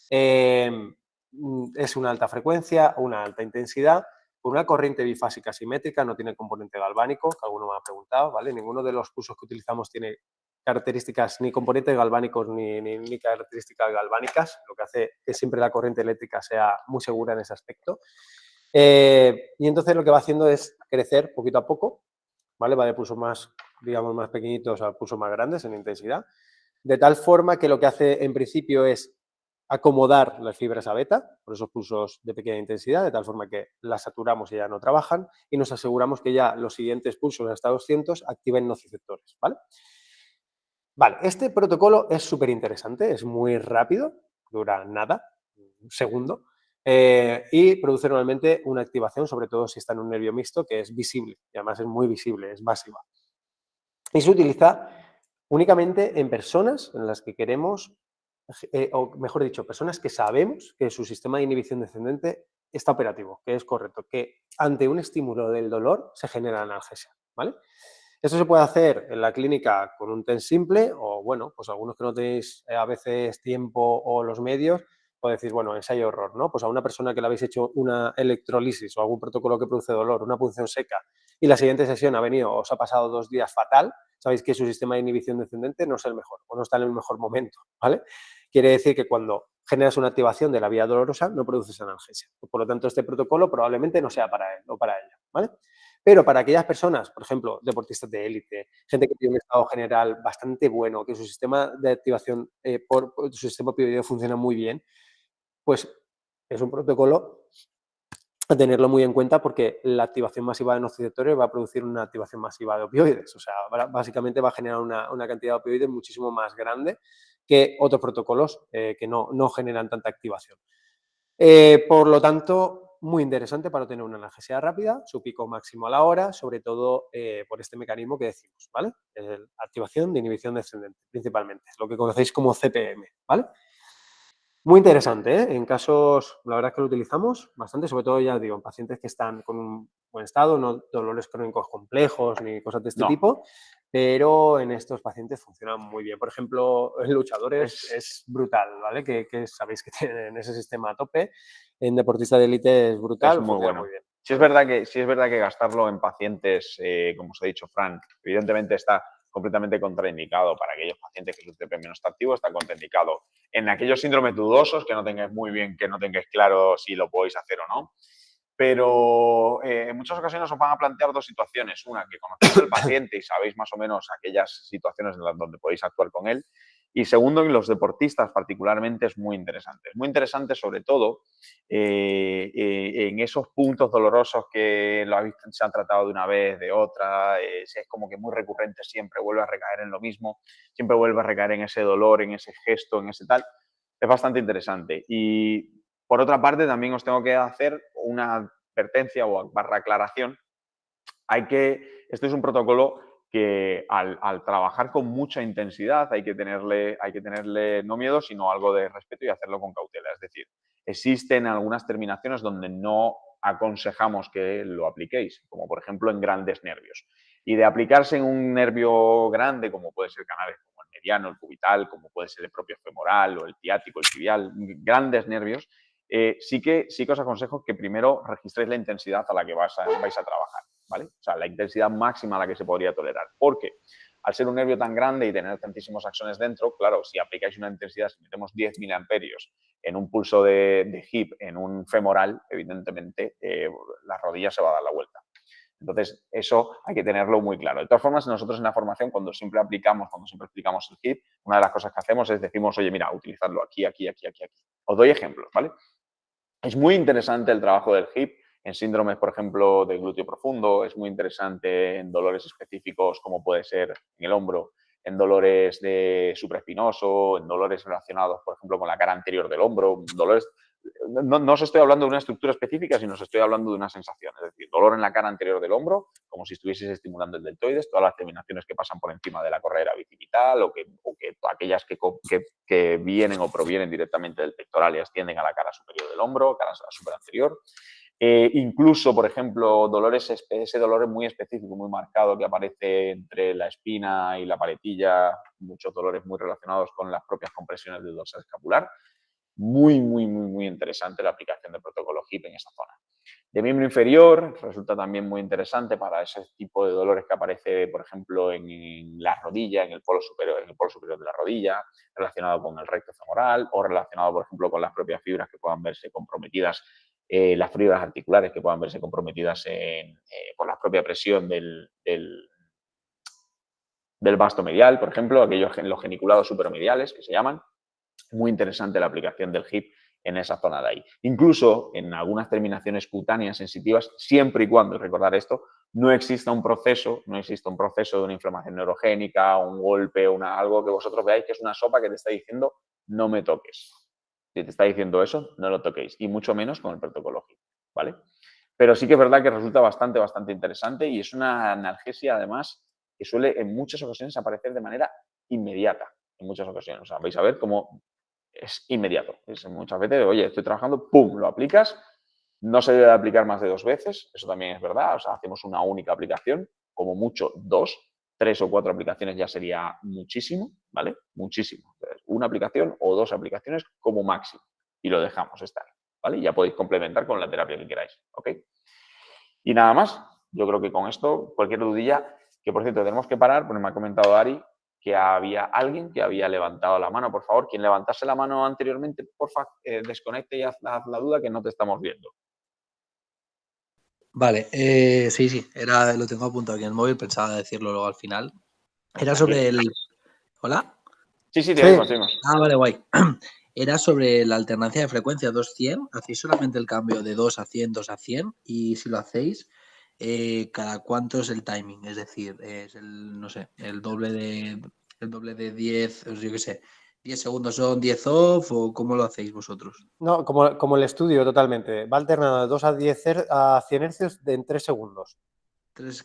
Es una alta frecuencia, una alta intensidad, con una corriente bifásica simétrica, no tiene componente galvánico, que alguno me ha preguntado, ¿vale? Ninguno de los pulsos que utilizamos tiene características ni componentes galvánicos ni características galvánicas, lo que hace que siempre la corriente eléctrica sea muy segura en ese aspecto. Y entonces lo que va haciendo es crecer poquito a poco, ¿vale? Va de pulsos más, digamos, más pequeñitos a pulsos más grandes en intensidad, de tal forma que lo que hace en principio es acomodar las fibras a beta por esos pulsos de pequeña intensidad, de tal forma que las saturamos y ya no trabajan y nos aseguramos que ya los siguientes pulsos hasta 200 activen nociceptores, ¿vale? Vale, este protocolo es súper interesante, es muy rápido, dura nada, un segundo, y produce normalmente una activación, sobre todo si está en un nervio mixto, que es visible, y además es muy visible, es masiva. Y se utiliza únicamente en personas en las que queremos, o mejor dicho, personas que sabemos que su sistema de inhibición descendente está operativo, que es correcto, que ante un estímulo del dolor se genera analgesia, ¿vale? Esto se puede hacer en la clínica con un TENS simple o, bueno, pues algunos que no tenéis a veces tiempo o los medios, pues decís, bueno, ensayo-error, ¿no? Pues a una persona que le habéis hecho una electrolisis o algún protocolo que produce dolor, una punción seca, y la siguiente sesión ha venido, os ha pasado 2 días fatal, sabéis que su sistema de inhibición descendente no es el mejor o no está en el mejor momento, ¿vale? Quiere decir que cuando generas una activación de la vía dolorosa no produces analgesia. Por lo tanto, este protocolo probablemente no sea para él o para ella, ¿vale? Pero para aquellas personas, por ejemplo, deportistas de élite, gente que tiene un estado general bastante bueno, que su sistema de activación por su sistema opioideo funciona muy bien, pues es un protocolo a tenerlo muy en cuenta porque la activación masiva de nociceptores va a producir una activación masiva de opioides. O sea, básicamente va a generar una cantidad de opioides muchísimo más grande que otros protocolos que no generan tanta activación. Por lo tanto, muy interesante para tener una analgesia rápida, su pico máximo a la hora, sobre todo por este mecanismo que decimos, ¿vale? Activación de inhibición descendente, principalmente, lo que conocéis como CPM, ¿vale? Muy interesante, ¿eh? En casos, la verdad es que lo utilizamos bastante, sobre todo, ya digo, en pacientes que están con un buen estado, no dolores crónicos complejos ni cosas de este No, tipo, pero en estos pacientes funcionan muy bien. Por ejemplo, en luchadores es, es brutal, ¿vale? Que sabéis que tienen ese sistema a tope. En deportistas de élite es es brutal, muy funciona bueno. muy bien, Sí es ¿vale? verdad que, sí es verdad que gastarlo en pacientes, como os he dicho, Fran, evidentemente está completamente contraindicado para aquellos pacientes que su TPM no está activo, está contraindicado en aquellos síndromes dudosos que no tengáis muy bien, que no tengáis claro si lo podéis hacer o no. Pero en muchas ocasiones os van a plantear dos situaciones. Una, que conocéis al paciente y sabéis más o menos aquellas situaciones en las donde podéis actuar con él. Y segundo, en los deportistas particularmente es muy interesante. Es muy interesante sobre todo en esos puntos dolorosos que se han tratado de una vez, de otra, es como que muy recurrente siempre, vuelve a recaer en lo mismo, siempre vuelve a recaer en ese dolor, en ese gesto, en ese tal. Es bastante interesante. Y por otra parte, también os tengo que hacer una advertencia o barra aclaración. Esto es un protocolo que al trabajar con mucha intensidad hay que tenerle no miedo, sino algo de respeto y hacerlo con cautela. Es decir, existen algunas terminaciones donde no aconsejamos que lo apliquéis, como por ejemplo en grandes nervios. Y de aplicarse en un nervio grande, como puede ser canales como el mediano, el cubital, como puede ser el propio femoral o el ciático, el tibial, grandes nervios, sí que os aconsejo que primero registréis la intensidad a la que vais a trabajar. ¿Vale? O sea, la intensidad máxima a la que se podría tolerar. Porque al ser un nervio tan grande y tener tantísimos axones dentro, claro, si aplicáis una intensidad, si metemos 10 miliamperios en un pulso de hip, en un femoral, evidentemente la rodilla se va a dar la vuelta. Entonces, eso hay que tenerlo muy claro. De todas formas, nosotros en la formación, cuando siempre explicamos el hip, una de las cosas que hacemos es decimos, oye, mira, utilizarlo aquí, aquí, aquí, aquí, aquí. Os doy ejemplos, ¿vale? Es muy interesante el trabajo del hip en síndromes, por ejemplo, de glúteo profundo, es muy interesante en dolores específicos como puede ser en el hombro, en dolores de supraespinoso, en dolores relacionados, por ejemplo, con la cara anterior del hombro, dolores. No os estoy hablando de una estructura específica, sino os estoy hablando de una sensación, es decir, dolor en la cara anterior del hombro, como si estuvieses estimulando el deltoides, todas las terminaciones que pasan por encima de la correa bicipital o que aquellas que vienen o provienen directamente del pectoral y ascienden a la cara superior del hombro, cara superanterior. Incluso, por ejemplo, ese dolor muy específico, muy marcado que aparece entre la espina y la paletilla, muchos dolores muy relacionados con las propias compresiones del dorsal escapular. Muy, muy, muy, muy interesante la aplicación del protocolo HIP en esa zona. De miembro inferior resulta también muy interesante para ese tipo de dolores que aparece, por ejemplo, en la rodilla, en el polo superior de la rodilla, relacionado con el recto femoral o relacionado, por ejemplo, con las propias fibras que puedan verse comprometidas, las fibras articulares que puedan verse comprometidas por la propia presión del vasto medial, por ejemplo, los geniculados supermediales que se llaman. Muy interesante la aplicación del HIP en esa zona de ahí. Incluso en algunas terminaciones cutáneas sensitivas, siempre y cuando, recordar esto, no exista un proceso de una inflamación neurogénica, un golpe, algo que vosotros veáis que es una sopa que te está diciendo no me toques. Si te está diciendo eso, no lo toquéis, y mucho menos con el protocolo HIP, ¿vale? Pero sí que es verdad que resulta bastante interesante y es una analgesia, además, que suele en muchas ocasiones aparecer de manera inmediata. En muchas ocasiones. O sea, vais a ver cómo es inmediato. Muchas veces, oye, estoy trabajando, ¡pum!, lo aplicas. No se debe aplicar más de 2 veces, eso también es verdad. O sea, hacemos una única aplicación, como mucho 2, 3 o 4 aplicaciones ya sería muchísimo, ¿vale? Muchísimo. Entonces, una aplicación o 2 aplicaciones como máximo y lo dejamos estar, ¿vale? Y ya podéis complementar con la terapia que queráis, ¿ok? Y nada más. Yo creo que con esto, cualquier dudilla, que por cierto tenemos que parar, porque me ha comentado Ari que había alguien que había levantado la mano. Por favor, quien levantase la mano anteriormente, porfa, desconecte y haz la duda que no te estamos viendo. Vale, sí, lo tengo apuntado aquí en el móvil, pensaba decirlo luego al final. Era sobre el... ¿Hola? Sí, te oímos. Ah, vale, guay. Era sobre la alternancia de frecuencia 2-100. Hacéis solamente el cambio de 2 a 100, 2 a 100. Y si lo hacéis, ¿cada cuánto es el timing? Es decir, es no sé, el doble de 10, yo qué sé, 10 segundos on, 10 off, o ¿cómo lo hacéis vosotros? No, como el estudio totalmente. Va alternando de 2 a 100 hercios en 3 segundos.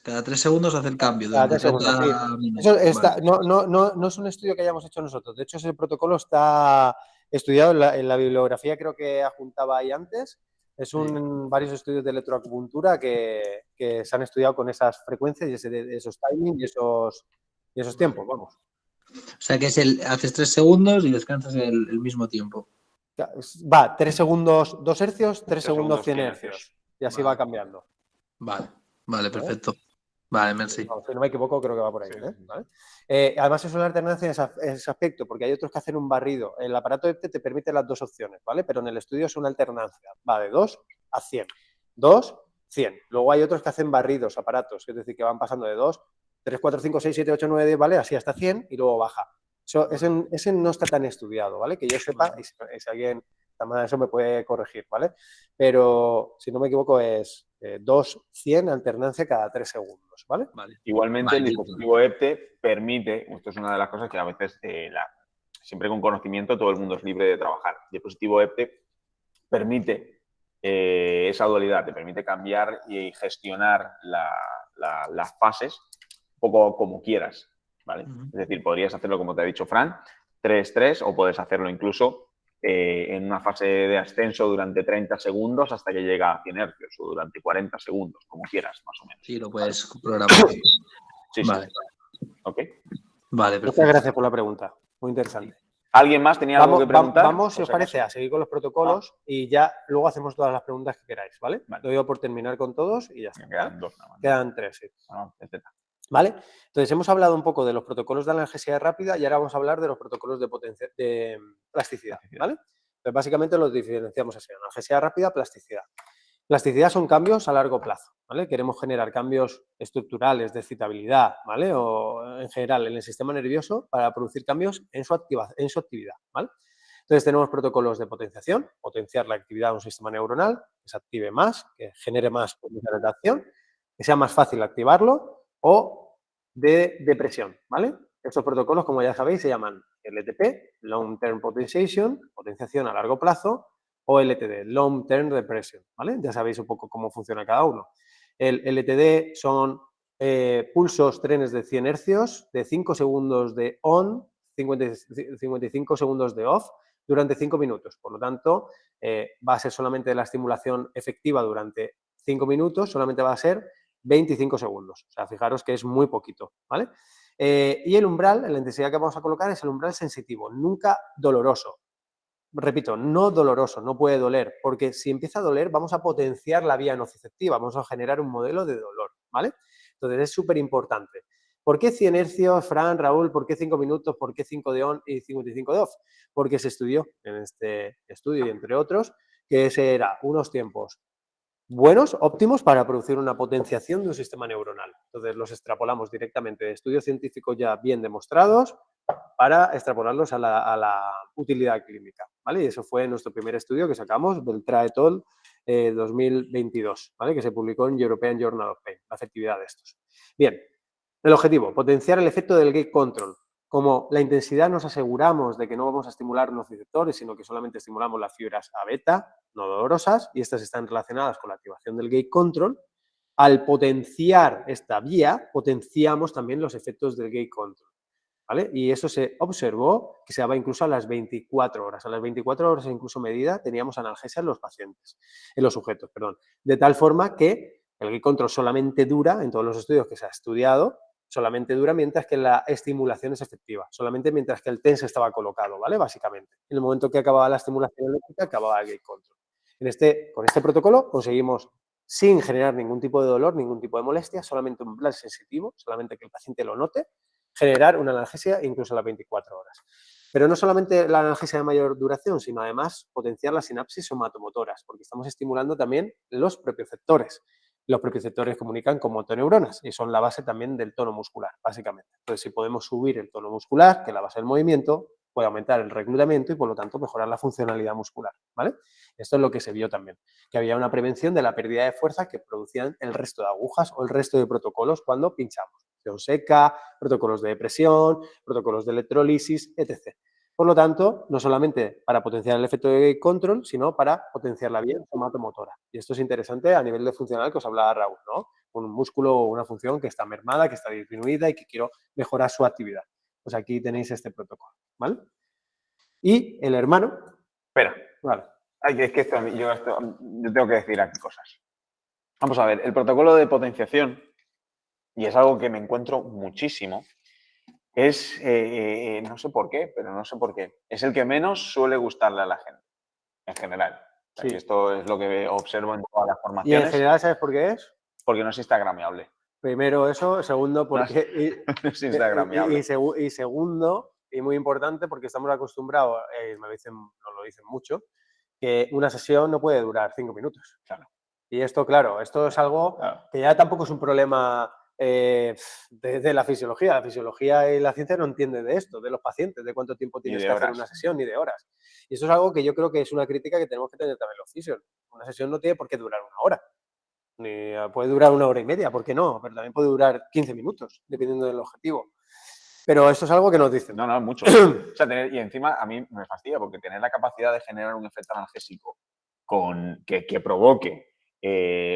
Cada 3 segundos hace el cambio Cada durante 3 segundos, 30 sí. minutos. Eso está, Vale. no es un estudio que hayamos hecho nosotros. De hecho, ese protocolo está estudiado en la bibliografía, creo que ajuntaba ahí antes. Varios estudios de electroacupuntura que se han estudiado con esas frecuencias y esos timings y esos tiempos, vamos. O sea que haces 3 segundos y descansas el mismo tiempo. Va, 3 segundos 2 hercios, 3 segundos 100 hercios. Y así va cambiando. Vale, perfecto. Vale, merci. No, si no me equivoco, creo que va por ahí. Sí. ¿Vale? Además, es una alternancia en ese aspecto, porque hay otros que hacen un barrido. El aparato EPTE te permite las 2 opciones, ¿vale? Pero en el estudio es una alternancia. Va de 2 a 100. 2, 100. Luego hay otros que hacen barridos, aparatos, es decir, que van pasando de 2, 3, 4, 5, 6, 7, 8, 9, 10, ¿vale? Así hasta 100 y luego baja. Ese no está tan estudiado, ¿vale? Que yo sepa, y si alguien además eso me puede corregir, ¿vale? Pero si no me equivoco es 2, 100, alternancia cada 3 segundos, ¿vale? Igualmente, el dispositivo EPTE permite, esto es una de las cosas que a veces, siempre con conocimiento, todo el mundo es libre de trabajar. El dispositivo EPTE permite esa dualidad, te permite cambiar y gestionar las fases un poco como quieras, ¿vale? Es decir, podrías hacerlo como te ha dicho Fran, 3-3, o puedes hacerlo incluso en una fase de ascenso durante 30 segundos hasta que llega a 100 hercios o durante 40 segundos, como quieras, más o menos. Sí, lo puedes programar. Sí. Vale. Ok. Vale, perfecto. Muchas gracias por la pregunta. Muy interesante. ¿Alguien más tenía algo que preguntar? Vamos, si os parece, a seguir con los protocolos y ya luego hacemos todas las preguntas que queráis, ¿vale? Lo digo por terminar con todos y ya está. Quedan 2 nada más. Quedan 3, sí. ¿Vale? Entonces, hemos hablado un poco de los protocolos de analgesia rápida y ahora vamos a hablar de los protocolos de plasticidad, ¿vale? Pues básicamente los diferenciamos así: analgesia rápida, plasticidad. Plasticidad son cambios a largo plazo, ¿vale? Queremos generar cambios estructurales de excitabilidad, ¿vale? O en general en el sistema nervioso para producir cambios en su actividad, ¿vale? Entonces tenemos protocolos de potenciación, potenciar la actividad de un sistema neuronal, que se active más, que genere más potencial de acción, que sea más fácil activarlo, o de depresión, ¿vale? Estos protocolos, como ya sabéis, se llaman LTP, Long Term Potentiation, potenciación a largo plazo, o LTD, Long Term Depression, ¿vale? Ya sabéis un poco cómo funciona cada uno. El LTD son pulsos, trenes de 100 hercios, de 5 segundos de on, 55 segundos de off, durante 5 minutos. Por lo tanto, va a ser solamente la estimulación efectiva durante 5 minutos, solamente va a ser 25 segundos. O sea, fijaros que es muy poquito, ¿vale? Y el umbral, la intensidad que vamos a colocar es el umbral sensitivo, nunca doloroso. repito, no doloroso, no puede doler, porque si empieza a doler vamos a potenciar la vía nociceptiva, vamos a generar un modelo de dolor, ¿vale? Entonces es súper importante. ¿Por qué 100 hercios, Fran, Raúl? ¿Por qué 5 minutos? ¿Por qué 5 de on y 55 de off? Porque se estudió en este estudio, y entre otros, que ese era unos tiempos buenos, óptimos para producir una potenciación de un sistema neuronal. Entonces los extrapolamos directamente de estudios científicos ya bien demostrados para extrapolarlos a la utilidad clínica, ¿vale? Y eso fue nuestro primer estudio que sacamos, Beltrá et al. 2022, ¿vale? Que se publicó en European Journal of Pain, la efectividad de estos. Bien, el objetivo, potenciar el efecto del gate control. Como la intensidad nos aseguramos de que no vamos a estimular nociceptores, sino que solamente estimulamos las fibras A beta, no dolorosas, y estas están relacionadas con la activación del gate control, al potenciar esta vía, potenciamos también los efectos del gate control, ¿vale? Y eso se observó que se daba incluso a las 24 horas. A las 24 horas incluso medida teníamos analgesia en los pacientes, en los sujetos, perdón. De tal forma que el gate control solamente dura, en todos los estudios que se ha estudiado, solamente dura mientras que la estimulación es efectiva, solamente mientras que el TENS estaba colocado, ¿vale? Básicamente. En el momento que acababa la estimulación eléctrica, acababa el gate control. Con este protocolo conseguimos, sin generar ningún tipo de dolor, ningún tipo de molestia, solamente un plan sensitivo, solamente que el paciente lo note, generar una analgesia incluso a las 24 horas. Pero no solamente la analgesia de mayor duración, sino además potenciar las sinapsis somatomotoras, porque estamos estimulando también los propioceptores. Los propioceptores comunican con motoneuronas y son la base también del tono muscular, básicamente. Entonces, si podemos subir el tono muscular, que es la base del movimiento, puede aumentar el reclutamiento y, por lo tanto, mejorar la funcionalidad muscular, ¿vale? Esto es lo que se vio también, que había una prevención de la pérdida de fuerza que producían el resto de agujas o el resto de protocolos cuando pinchamos. Seca, protocolos de depresión, protocolos de electrolisis, etc. Por lo tanto, no solamente para potenciar el efecto de gate control, sino para potenciar la vía somatomotora. Y esto es interesante a nivel de funcional que os hablaba Raúl, ¿no? Un músculo o una función que está mermada, que está disminuida y que quiero mejorar su actividad. Pues aquí tenéis este protocolo, ¿vale? Y el hermano... Espera. Vale. Ay, es que yo tengo que decir aquí cosas. Vamos a ver, el protocolo de potenciación, y es algo que me encuentro muchísimo, es, no sé por qué, pero no sé por qué, es el que menos suele gustarle a la gente, en general. Sí. Y esto es lo que observo en todas las Y formaciones. en general, ¿sabes por qué es? Porque no es instagramiable. Primero eso, segundo porque... No es instagramiable. Y segundo, y muy importante, porque estamos acostumbrados, nos lo dicen mucho, que una sesión no puede durar 5 minutos. Claro. Y esto, claro, esto es algo que ya tampoco es un problema de la fisiología. La fisiología y la ciencia no entiende de esto, de los pacientes, de cuánto tiempo tienes que hacer una sesión, ni de horas. Y eso es algo que yo creo que es una crítica que tenemos que tener también los fisios. Una sesión no tiene por qué durar 1 hora. Ni puede durar 1 hora y media, ¿por qué no? Pero también puede durar 15 minutos, dependiendo del objetivo. Pero esto es algo que nos dicen. No, mucho. O sea, y encima a mí me fastidia porque tener la capacidad de generar un efecto analgésico que provoque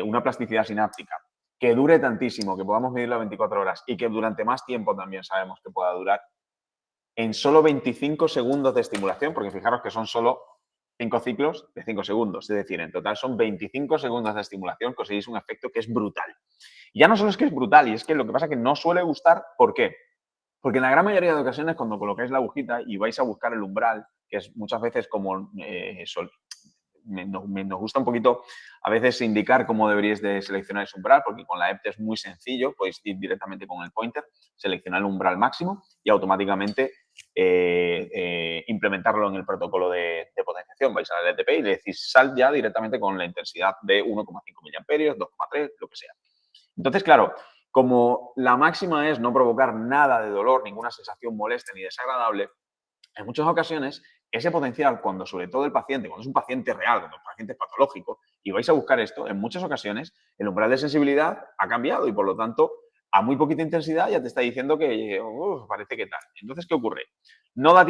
una plasticidad sináptica, que dure tantísimo, que podamos medirlo a 24 horas y que durante más tiempo también sabemos que pueda durar, en solo 25 segundos de estimulación, porque fijaros que son solo 5 ciclos de 5 segundos, es decir, en total son 25 segundos de estimulación, conseguís un efecto que es brutal. Y ya no solo es que es brutal, y es que lo que pasa es que no suele gustar, ¿por qué? Porque en la gran mayoría de ocasiones cuando colocáis la agujita y vais a buscar el umbral, que es muchas veces como nos gusta un poquito a veces indicar cómo deberíais de seleccionar ese umbral, porque con la EPT es muy sencillo, podéis ir directamente con el pointer, seleccionar el umbral máximo y automáticamente implementarlo en el protocolo de potenciación. Vais a la LTP y le decís sal ya directamente con la intensidad de 1,5 miliamperios, 2,3, lo que sea. Entonces, claro, como la máxima es no provocar nada de dolor, ninguna sensación molesta ni desagradable, en muchas ocasiones ese potencial, cuando sobre todo el paciente, cuando es un paciente real, cuando el paciente es patológico, y vais a buscar esto, en muchas ocasiones el umbral de sensibilidad ha cambiado y por lo tanto a muy poquita intensidad ya te está diciendo que parece que tal. Entonces, ¿qué ocurre? No da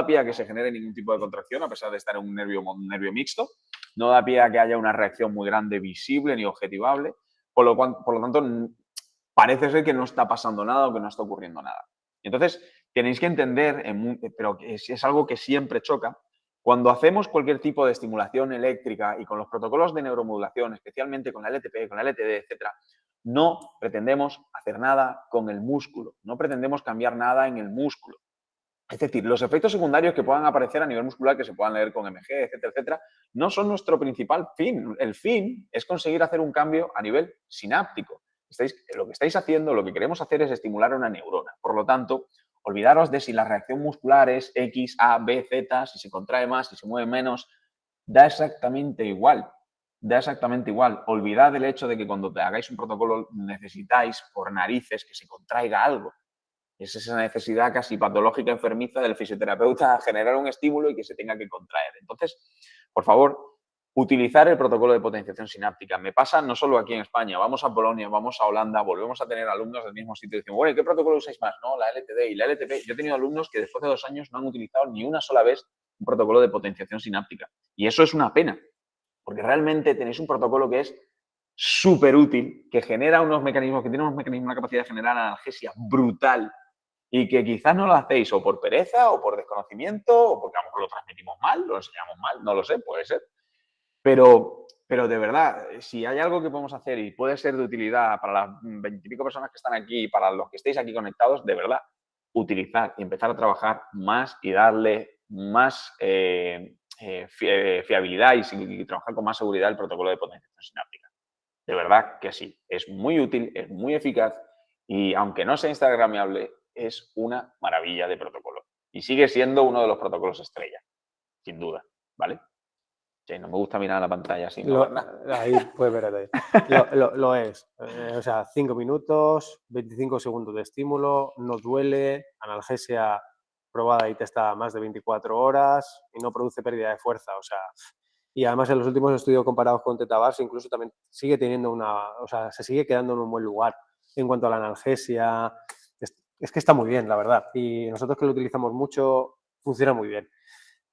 pie a que se genere ningún tipo de contracción a pesar de estar en un nervio mixto, no da pie a que haya una reacción muy grande visible ni objetivable, por lo tanto parece ser que no está pasando nada o que no está ocurriendo nada. Entonces, tenéis que entender, pero es algo que siempre choca, cuando hacemos cualquier tipo de estimulación eléctrica y con los protocolos de neuromodulación, especialmente con la LTP, con la LTD, etc., no pretendemos hacer nada con el músculo, no pretendemos cambiar nada en el músculo. Es decir, los efectos secundarios que puedan aparecer a nivel muscular, que se puedan leer con MG, etcétera, etcétera, no son nuestro principal fin. El fin es conseguir hacer un cambio a nivel sináptico. Lo que estáis haciendo, lo que queremos hacer es estimular una neurona. Por lo tanto, olvidaros de si la reacción muscular es X, A, B, Z, si se contrae más, si se mueve menos. Da exactamente igual. Da exactamente igual. Olvidad el hecho de que cuando te hagáis un protocolo necesitáis, por narices, que se contraiga algo. Es esa necesidad casi patológica enfermiza del fisioterapeuta generar un estímulo y que se tenga que contraer. Entonces, por favor, utilizar el protocolo de potenciación sináptica. Me pasa no solo aquí en España, vamos a Polonia, vamos a Holanda, volvemos a tener alumnos del mismo sitio y decimos, bueno, ¿y qué protocolo usáis más? No, la LTD y la LTP. Yo he tenido alumnos que después de 2 años no han utilizado ni una sola vez un protocolo de potenciación sináptica. Y eso es una pena, porque realmente tenéis un protocolo que es súper útil, que genera unos mecanismos, que tiene unos mecanismos, una capacidad de generar analgesia brutal, y que quizás no lo hacéis o por pereza o por desconocimiento o porque a lo mejor lo transmitimos mal, lo enseñamos mal, no lo sé, puede ser. Pero de verdad, si hay algo que podemos hacer y puede ser de utilidad para las 20 y pico personas que están aquí y para los que estéis aquí conectados, de verdad, utilizar y empezar a trabajar más y darle más fiabilidad y trabajar con más seguridad el protocolo de potenciación sináptica. De verdad que sí, es muy útil, es muy eficaz y aunque no sea instagramiable, es una maravilla de protocolo. Y sigue siendo uno de los protocolos estrella, sin duda, ¿vale? Sí, no me gusta mirar a la pantalla sin no ver nada. Ahí puedes ver ahí. Lo es. O sea, 5 minutos, 25 segundos de estímulo, no duele, analgesia probada y testada más de 24 horas y no produce pérdida de fuerza. O sea, y además en los últimos estudios comparados con Tetabars incluso también sigue teniendo o sea, se sigue quedando en un buen lugar en cuanto a la analgesia. Es que está muy bien, la verdad. Y nosotros que lo utilizamos mucho, funciona muy bien.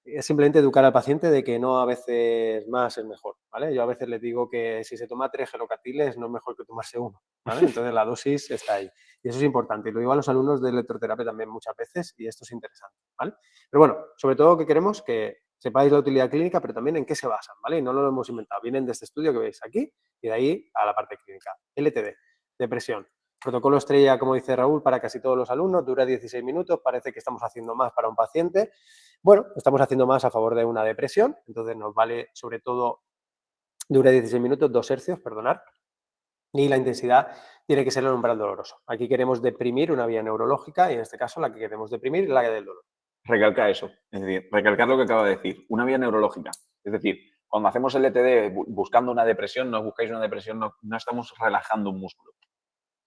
Es simplemente educar al paciente de que no a veces más es mejor, ¿vale? Yo a veces les digo que si se toma 3 gelocatiles no es mejor que tomarse uno, ¿vale? Entonces la dosis está ahí. Y eso es importante. Y lo digo a los alumnos de electroterapia también muchas veces y esto es interesante, ¿vale? Pero bueno, sobre todo que queremos que sepáis la utilidad clínica, pero también en qué se basan, ¿vale? Y no lo hemos inventado. Vienen de este estudio que veis aquí y de ahí a la parte clínica. LTD, depresión. Protocolo estrella, como dice Raúl, para casi todos los alumnos, dura 16 minutos, parece que estamos haciendo más para un paciente. Bueno, estamos haciendo más a favor de una depresión, entonces nos vale sobre todo, dura 16 minutos, 2 hercios, perdonad, y la intensidad tiene que ser el umbral doloroso. Aquí queremos deprimir una vía neurológica y en este caso la que queremos deprimir es la del dolor. Recalca eso, es decir, recalcar lo que acaba de decir, una vía neurológica. Es decir, cuando hacemos el LTD buscando una depresión, no buscáis una depresión, no estamos relajando un músculo.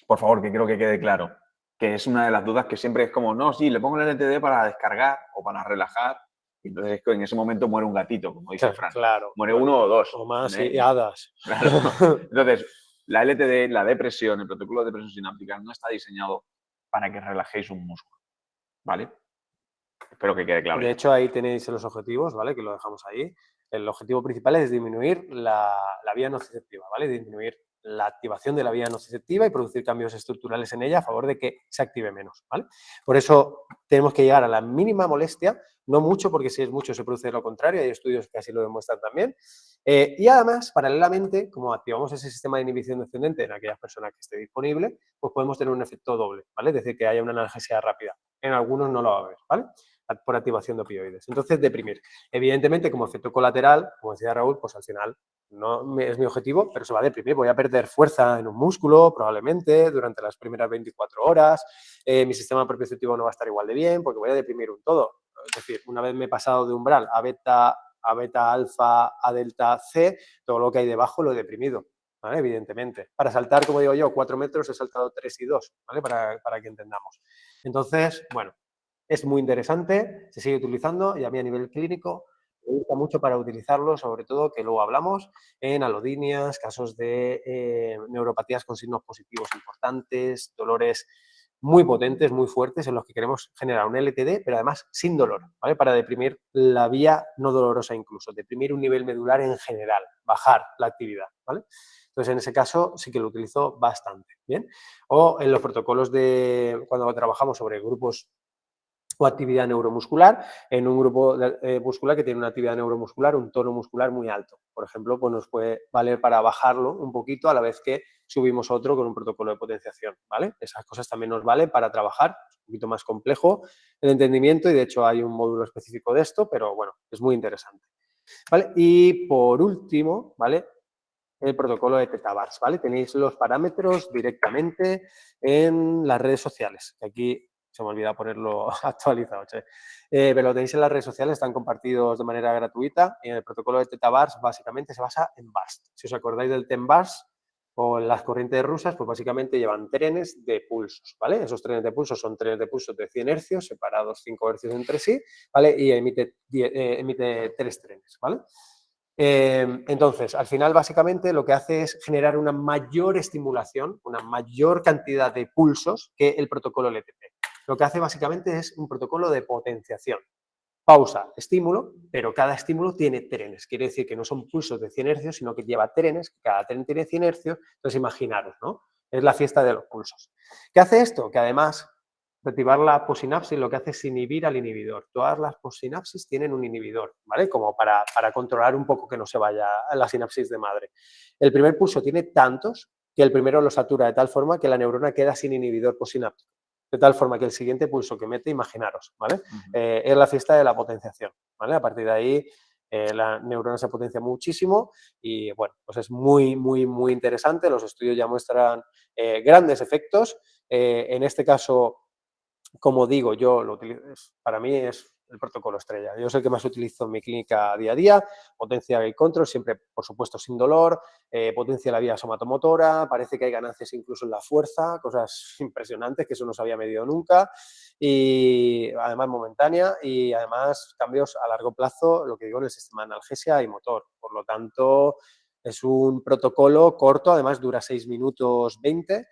Por favor, que quiero que quede claro, que es una de las dudas que siempre es como, no, sí, le pongo el LTD para descargar o para relajar, y entonces en ese momento muere un gatito, como dice Fran. Claro. Muere uno o dos. O más, y hadas. Claro. Entonces, la LTD, la depresión, el protocolo de depresión sináptica no está diseñado para que relajéis un músculo, ¿vale? Espero que quede claro. De hecho, ahí tenéis los objetivos, ¿vale? Que lo dejamos ahí. El objetivo principal es disminuir la vía nociceptiva, ¿vale? Disminuir la activación de la vía nociceptiva y producir cambios estructurales en ella a favor de que se active menos, ¿vale? Por eso tenemos que llegar a la mínima molestia, no mucho, porque si es mucho se produce lo contrario, hay estudios que así lo demuestran también. Y además, paralelamente, como activamos ese sistema de inhibición descendente en aquellas personas que esté disponible, pues podemos tener un efecto doble, ¿vale? Es decir, que haya una analgesia rápida. En algunos no lo va a haber, ¿vale? Por activación de opioides. Entonces, deprimir. Evidentemente, como efecto colateral, como decía Raúl, pues al final no es mi objetivo, pero se va a deprimir. Voy a perder fuerza en un músculo, probablemente, durante las primeras 24 horas. Mi sistema propioceptivo no va a estar igual de bien porque voy a deprimir un todo. Es decir, una vez me he pasado de umbral a beta, alfa, a delta, C, todo lo que hay debajo lo he deprimido, ¿vale? Evidentemente. Para saltar, como digo yo, 4 metros he saltado 3 y 2, ¿vale? Para que entendamos. Entonces, bueno, es muy interesante, se sigue utilizando y a mí a nivel clínico me gusta mucho para utilizarlo, sobre todo que luego hablamos en alodinias, casos de neuropatías con signos positivos importantes, dolores muy potentes, muy fuertes, en los que queremos generar un LTD, pero además sin dolor, ¿vale? Para deprimir la vía no dolorosa incluso, deprimir un nivel medular en general, bajar la actividad, ¿vale? Entonces, en ese caso sí que lo utilizo bastante, ¿bien? O en los protocolos de cuando trabajamos sobre grupos o actividad neuromuscular en un grupo muscular que tiene una actividad neuromuscular, un tono muscular muy alto. Por ejemplo, pues nos puede valer para bajarlo un poquito a la vez que subimos otro con un protocolo de potenciación, ¿vale? Esas cosas también nos valen para trabajar, es un poquito más complejo el entendimiento y de hecho hay un módulo específico de esto, pero bueno, es muy interesante, ¿vale? Y por último, ¿vale? El protocolo de Theta Bars, ¿vale? Tenéis los parámetros directamente en las redes sociales. Aquí se me olvida ponerlo actualizado, pero lo tenéis en las redes sociales, están compartidos de manera gratuita y el protocolo de Theta Bars básicamente se basa en bars. Si os acordáis del TEN Bars o las corrientes rusas, pues básicamente llevan trenes de pulsos, ¿vale? Esos trenes de pulsos son trenes de pulsos de 100 hercios, separados 5 hercios entre sí, ¿vale? Y emite 3 trenes, ¿vale? Entonces, al final, básicamente, lo que hace es generar una mayor estimulación, una mayor cantidad de pulsos que el protocolo LTP. Lo que hace, básicamente, es un protocolo de potenciación. Pausa, estímulo, pero cada estímulo tiene trenes. Quiere decir que no son pulsos de 100 hercios, sino que lleva trenes, cada tren tiene 100 hercios. Entonces, imaginaros, ¿no? Es la fiesta de los pulsos. ¿Qué hace esto? Que además reactivar la posinapsis lo que hace es inhibir al inhibidor. Todas las posinapsis tienen un inhibidor, ¿vale? Como para controlar un poco que no se vaya a la sinapsis de madre. El primer pulso tiene tantos que el primero lo satura de tal forma que la neurona queda sin inhibidor posináptico. De tal forma que el siguiente pulso que mete, imaginaros, ¿vale? Es la fiesta de la potenciación, ¿vale? A partir de ahí la neurona se potencia muchísimo y, bueno, pues es muy, muy, muy interesante. Los estudios ya muestran grandes efectos. En este caso, como digo, yo lo utilizo, para mí es el protocolo estrella. Yo es el que más utilizo en mi clínica día a día. Potencia gait control, siempre, por supuesto, sin dolor. Potencia la vía somatomotora. Parece que hay ganancias incluso en la fuerza, cosas impresionantes que eso no se había medido nunca. Y además momentánea y además cambios a largo plazo, lo que digo, en el sistema de analgesia y motor. Por lo tanto, es un protocolo corto, además dura 6 minutos 20.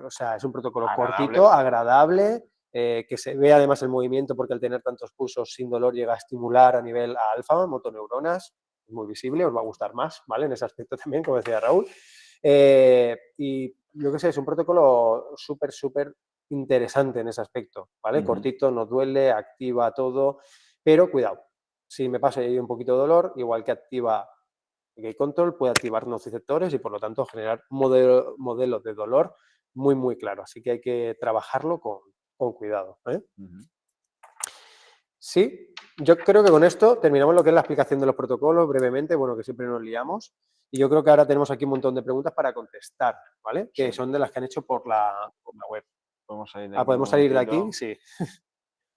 O sea, es un protocolo cortito, agradable, que se ve además el movimiento porque al tener tantos pulsos sin dolor llega a estimular a nivel alfa, motoneuronas, es muy visible, os va a gustar más, ¿vale? En ese aspecto también, como decía Raúl. Y yo qué sé, es un protocolo súper, súper interesante en ese aspecto, ¿vale? Cortito, no duele, activa todo, pero cuidado, si me pasa ahí un poquito de dolor, igual que activa gait control, puede activar nociceptores y por lo tanto generar modelos de dolor muy, muy claro. Así que hay que trabajarlo con cuidado, ¿eh? Sí, yo creo que con esto terminamos lo que es la explicación de los protocolos brevemente, bueno, que siempre nos liamos. Y yo creo que ahora tenemos aquí un montón de preguntas para contestar, ¿vale? Que son de las que han hecho por la web. ¿Podemos salir de aquí? Sí.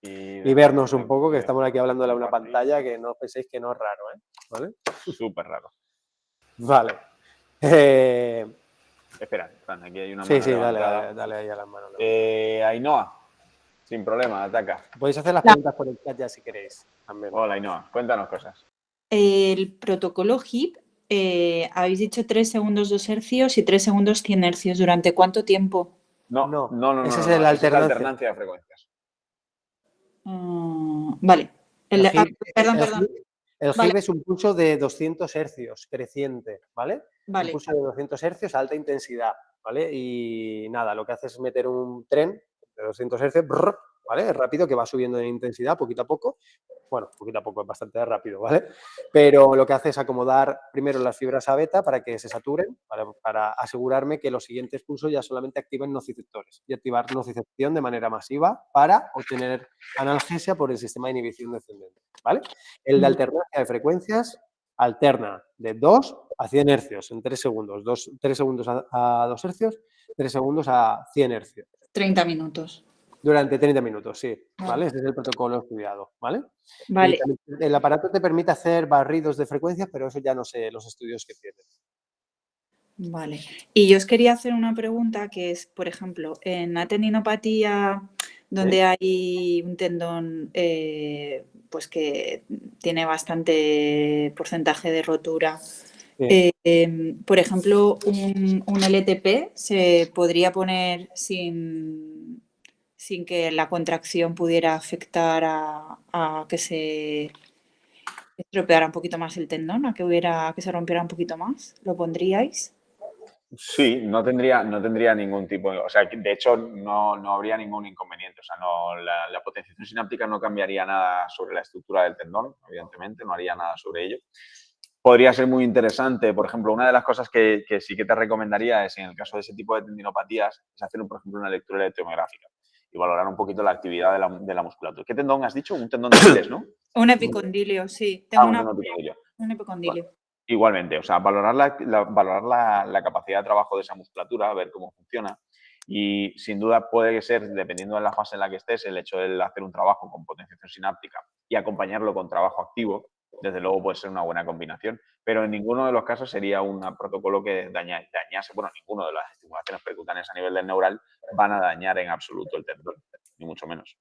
Y vernos un poco, que estamos aquí hablando de una pantalla, que no penséis que no es raro, ¿eh? ¿Vale? Súper raro. Vale. Espera, aquí hay una sí, mano sí, levantada. dale ahí a las manos. Ainhoa, sin problema, ataca. Podéis hacer las preguntas por el chat ya si queréis. También. Hola, Ainhoa, cuéntanos cosas. El protocolo HIP, habéis dicho 3 segundos 2 hercios y 3 segundos 100 hercios. ¿Durante cuánto tiempo? No. Ese es el alternancia de frecuencias. Vale. Perdón. El Vale. HIP es un pulso de 200 hercios creciente, ¿vale? Vale. Un pulso de 200 hercios a alta intensidad, ¿vale? Y nada, lo que hace es meter un tren de 200 hercios, ¿vale? Es rápido, que va subiendo en intensidad poquito a poco. Bueno, poquito a poco es bastante rápido, ¿vale? Pero lo que hace es acomodar primero las fibras a beta para que se saturen, para asegurarme que los siguientes pulsos ya solamente activen nociceptores y activar nocicepción de manera masiva para obtener analgesia por el sistema de inhibición descendente, ¿vale? El de alternancia de frecuencias alterna de 2 a 100 hercios en 3 segundos. 3 segundos a 2 hercios, 3 segundos a 100 hercios. 30 minutos. Durante 30 minutos, sí, ¿vale? Ese es el protocolo estudiado, ¿vale? Vale. Y el aparato te permite hacer barridos de frecuencias, pero eso ya no sé los estudios que tienen. Vale. Y yo os quería hacer una pregunta que es, por ejemplo, en la tendinopatía donde hay un tendón pues que tiene bastante porcentaje de rotura, por ejemplo, un LTP se podría poner sin que la contracción pudiera afectar a que se estropeara un poquito más el tendón, a que se rompiera un poquito más. ¿Lo pondríais? Sí, no tendría ningún tipo de... O sea, de hecho, no habría ningún inconveniente. O sea, la potenciación sináptica no cambiaría nada sobre la estructura del tendón, evidentemente, no haría nada sobre ello. Podría ser muy interesante. Por ejemplo, una de las cosas que sí que te recomendaría es, en el caso de ese tipo de tendinopatías, es hacer, por ejemplo, una lectura electromiográfica y valorar un poquito la actividad de la musculatura. ¿Qué tendón has dicho? Un tendón de Aquiles, ¿no? Un epicondilio, sí. Tengo Un tendón epicondilio. un epicondilio. Bueno, igualmente, o sea, valorar la capacidad de trabajo de esa musculatura, ver cómo funciona. Y sin duda puede ser, dependiendo de la fase en la que estés, el hecho de hacer un trabajo con potenciación sináptica y acompañarlo con trabajo activo, desde luego puede ser una buena combinación, pero en ninguno de los casos sería un protocolo que dañase, bueno, ninguno de las estimulaciones percutáneas a nivel del neural van a dañar en absoluto el tendón, ni mucho menos.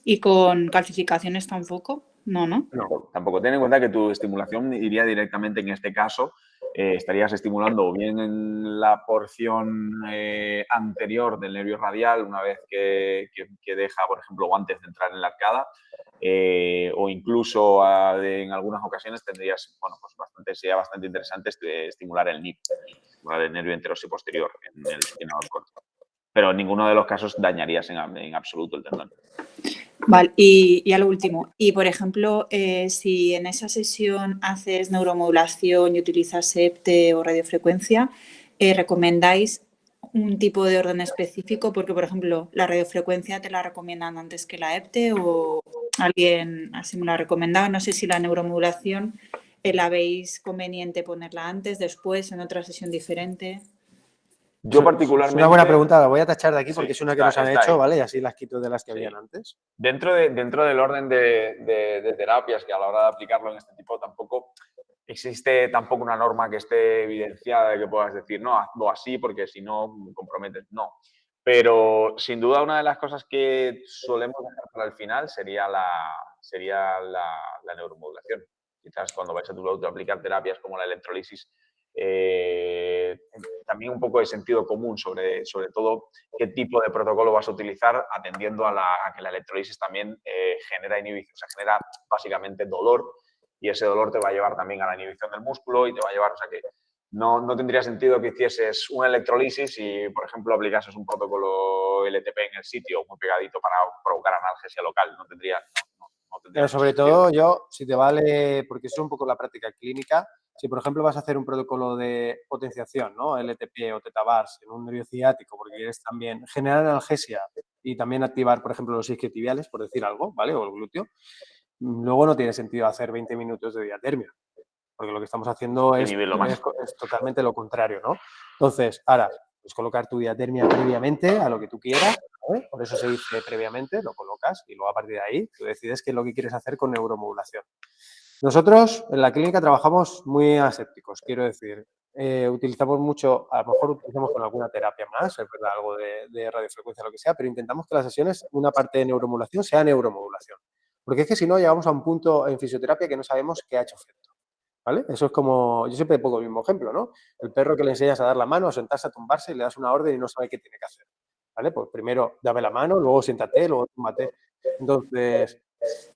¿Y con calcificaciones tampoco? No, ¿no? No, tampoco. Ten en cuenta que tu estimulación iría directamente, en este caso, estarías estimulando o bien en la porción anterior del nervio radial, una vez que deja, por ejemplo, o antes de entrar en la arcada, o incluso en algunas ocasiones tendrías, bueno, pues sería bastante interesante estimular el NIP, estimular el nervio enteroso posterior en el supinador corto. Pero en ninguno de los casos dañarías en absoluto el tendón. Vale, y a lo último, y por ejemplo, si en esa sesión haces neuromodulación y utilizas EPTE o radiofrecuencia, ¿recomendáis un tipo de orden específico? Porque, por ejemplo, la radiofrecuencia te la recomiendan antes que la EPTE o alguien así me la ha recomendado. No sé si la neuromodulación la veis conveniente ponerla antes, después, en otra sesión diferente. Yo particularmente... Es una buena pregunta, la voy a tachar de aquí porque Sí, es una que nos han hecho, ¿vale? Y así las quito de las que habían antes. Dentro del orden de terapias, que a la hora de aplicarlo en este tipo tampoco existe tampoco una norma que esté evidenciada de que puedas decir, no, hazlo así porque si no comprometes. No. Pero sin duda una de las cosas que solemos dejar para el final sería la neuromodulación. Quizás cuando vais a aplicar terapias como la electrolisis, también un poco de sentido común sobre todo qué tipo de protocolo vas a utilizar, atendiendo a que la electrolisis también genera inhibición, o sea, genera básicamente dolor, y ese dolor te va a llevar también a la inhibición del músculo y te va a llevar, o sea que no tendría sentido que hicieses una electrolisis y, por ejemplo, aplicases un protocolo LTP en el sitio muy pegadito para provocar analgesia local. No tendría Pero sobre todo yo, si te vale, porque eso es un poco la práctica clínica, si por ejemplo vas a hacer un protocolo de potenciación, ¿no? LTP o Teta-Bars en un nervio ciático, porque quieres también generar analgesia y también activar, por ejemplo, los isquiotibiales, por decir algo, ¿vale? O el glúteo, luego no tiene sentido hacer 20 minutos de diatermia, porque lo que estamos haciendo es totalmente lo contrario, ¿no? Entonces, ahora, pues colocar tu diatermia previamente a lo que tú quieras, ¿vale? Por eso se dice previamente, lo colocas y luego a partir de ahí tú decides qué es lo que quieres hacer con neuromodulación. Nosotros en la clínica trabajamos muy asépticos, quiero decir, utilizamos mucho, a lo mejor utilizamos con alguna terapia más, es verdad, algo de radiofrecuencia, lo que sea, pero intentamos que las sesiones, una parte de neuromodulación sea neuromodulación. Porque es que si no, llegamos a un punto en fisioterapia que no sabemos qué ha hecho efecto, ¿vale? Eso es como, yo siempre pongo el mismo ejemplo, ¿no? El perro que le enseñas a dar la mano, a sentarse, a tumbarse, y le das una orden y no sabe qué tiene que hacer, ¿vale? Pues primero dame la mano, luego siéntate, luego túmbate. Entonces,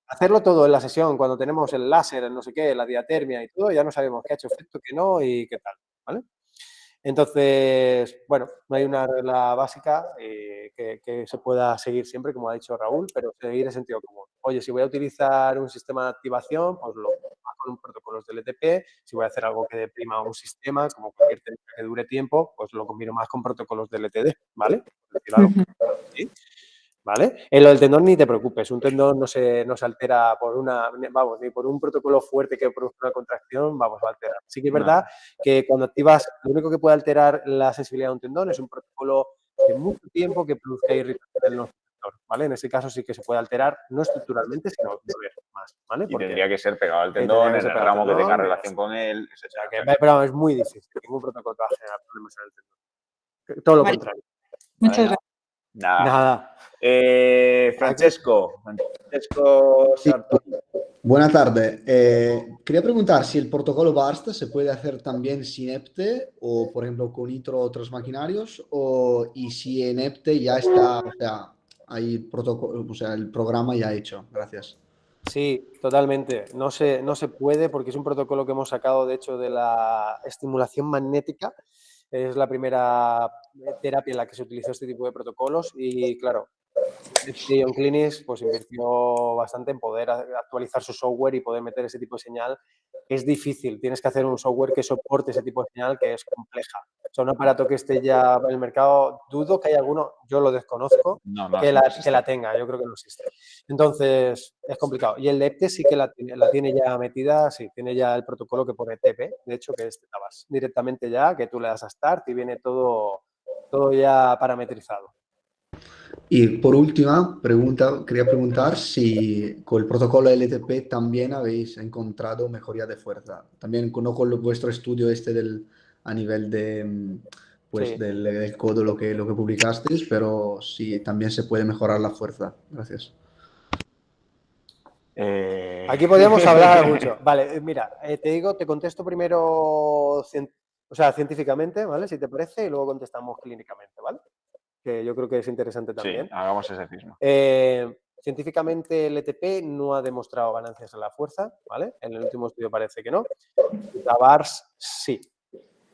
hacerlo todo en la sesión, cuando tenemos el láser, el no sé qué, la diatermia y todo, ya no sabemos qué ha hecho efecto, qué no y qué tal, ¿vale? Entonces, bueno, no hay una regla básica que se pueda seguir siempre, como ha dicho Raúl, pero seguir el sentido común. Oye, si voy a utilizar un sistema de activación, pues lo hago con un protocolo de LTP. Si voy a hacer algo que deprima un sistema, como cualquier técnica que dure tiempo, pues lo combino más con protocolos de LTD, ¿vale? Por decir algo. ¿Sí? ¿Vale? En lo del tendón ni te preocupes, un tendón no se altera por ni por un protocolo fuerte que produzca una contracción, vamos a alterar. Sí que es verdad que cuando activas, lo único que puede alterar la sensibilidad de un tendón es un protocolo de mucho tiempo que produzca irritación del nociceptor, ¿vale? En ese caso sí que se puede alterar, no estructuralmente, sino doler más, ¿vale? Y tendría que ser pegado al tendón, en el ramo que tenga relación con él, o sea, pero es muy difícil, ningún protocolo va a generar problemas en el tendón. Todo lo contrario. Muchas gracias. Nada. Francesco Sí. Sartori. Buenas tardes. Quería preguntar si el protocolo BARST se puede hacer también sin EPTE o, por ejemplo, con nitro transmaquinarios, y si en EPTE ya está, o sea, hay protocolo, o sea, el programa ya hecho. Gracias. Sí, totalmente. No se puede porque es un protocolo que hemos sacado, de hecho, de la estimulación magnética Es la primera terapia en la que se utilizó este tipo de protocolos y, claro, Ion Clinics pues invirtió bastante en poder actualizar su software y poder meter ese tipo de señal. Es difícil, tienes que hacer un software que soporte ese tipo de señal que es compleja. O sea, un aparato que esté ya en el mercado, dudo que haya alguno, yo lo desconozco, No, no, que no la existe. tenga, yo creo que no existe. Entonces, es complicado. Y el de EPTE sí que la tiene ya metida, sí, tiene ya el protocolo que pone TP, de hecho, que es Tabas, directamente ya, que tú le das a Start y viene todo ya parametrizado. Y por última pregunta, quería preguntar si con el protocolo LTP también habéis encontrado mejoría de fuerza. También no con vuestro estudio a nivel de, pues Sí. del codo lo que publicasteis, pero si también se puede mejorar la fuerza. Gracias. Aquí podríamos hablar mucho. Vale, mira, te contesto primero científicamente, ¿vale? Si te parece, y luego contestamos clínicamente, ¿vale? Que yo creo que es interesante Sí, también. hagamos ese cisma. Científicamente el ETP no ha demostrado ganancias en la fuerza, ¿vale? En el último estudio parece que no. TAVARS sí,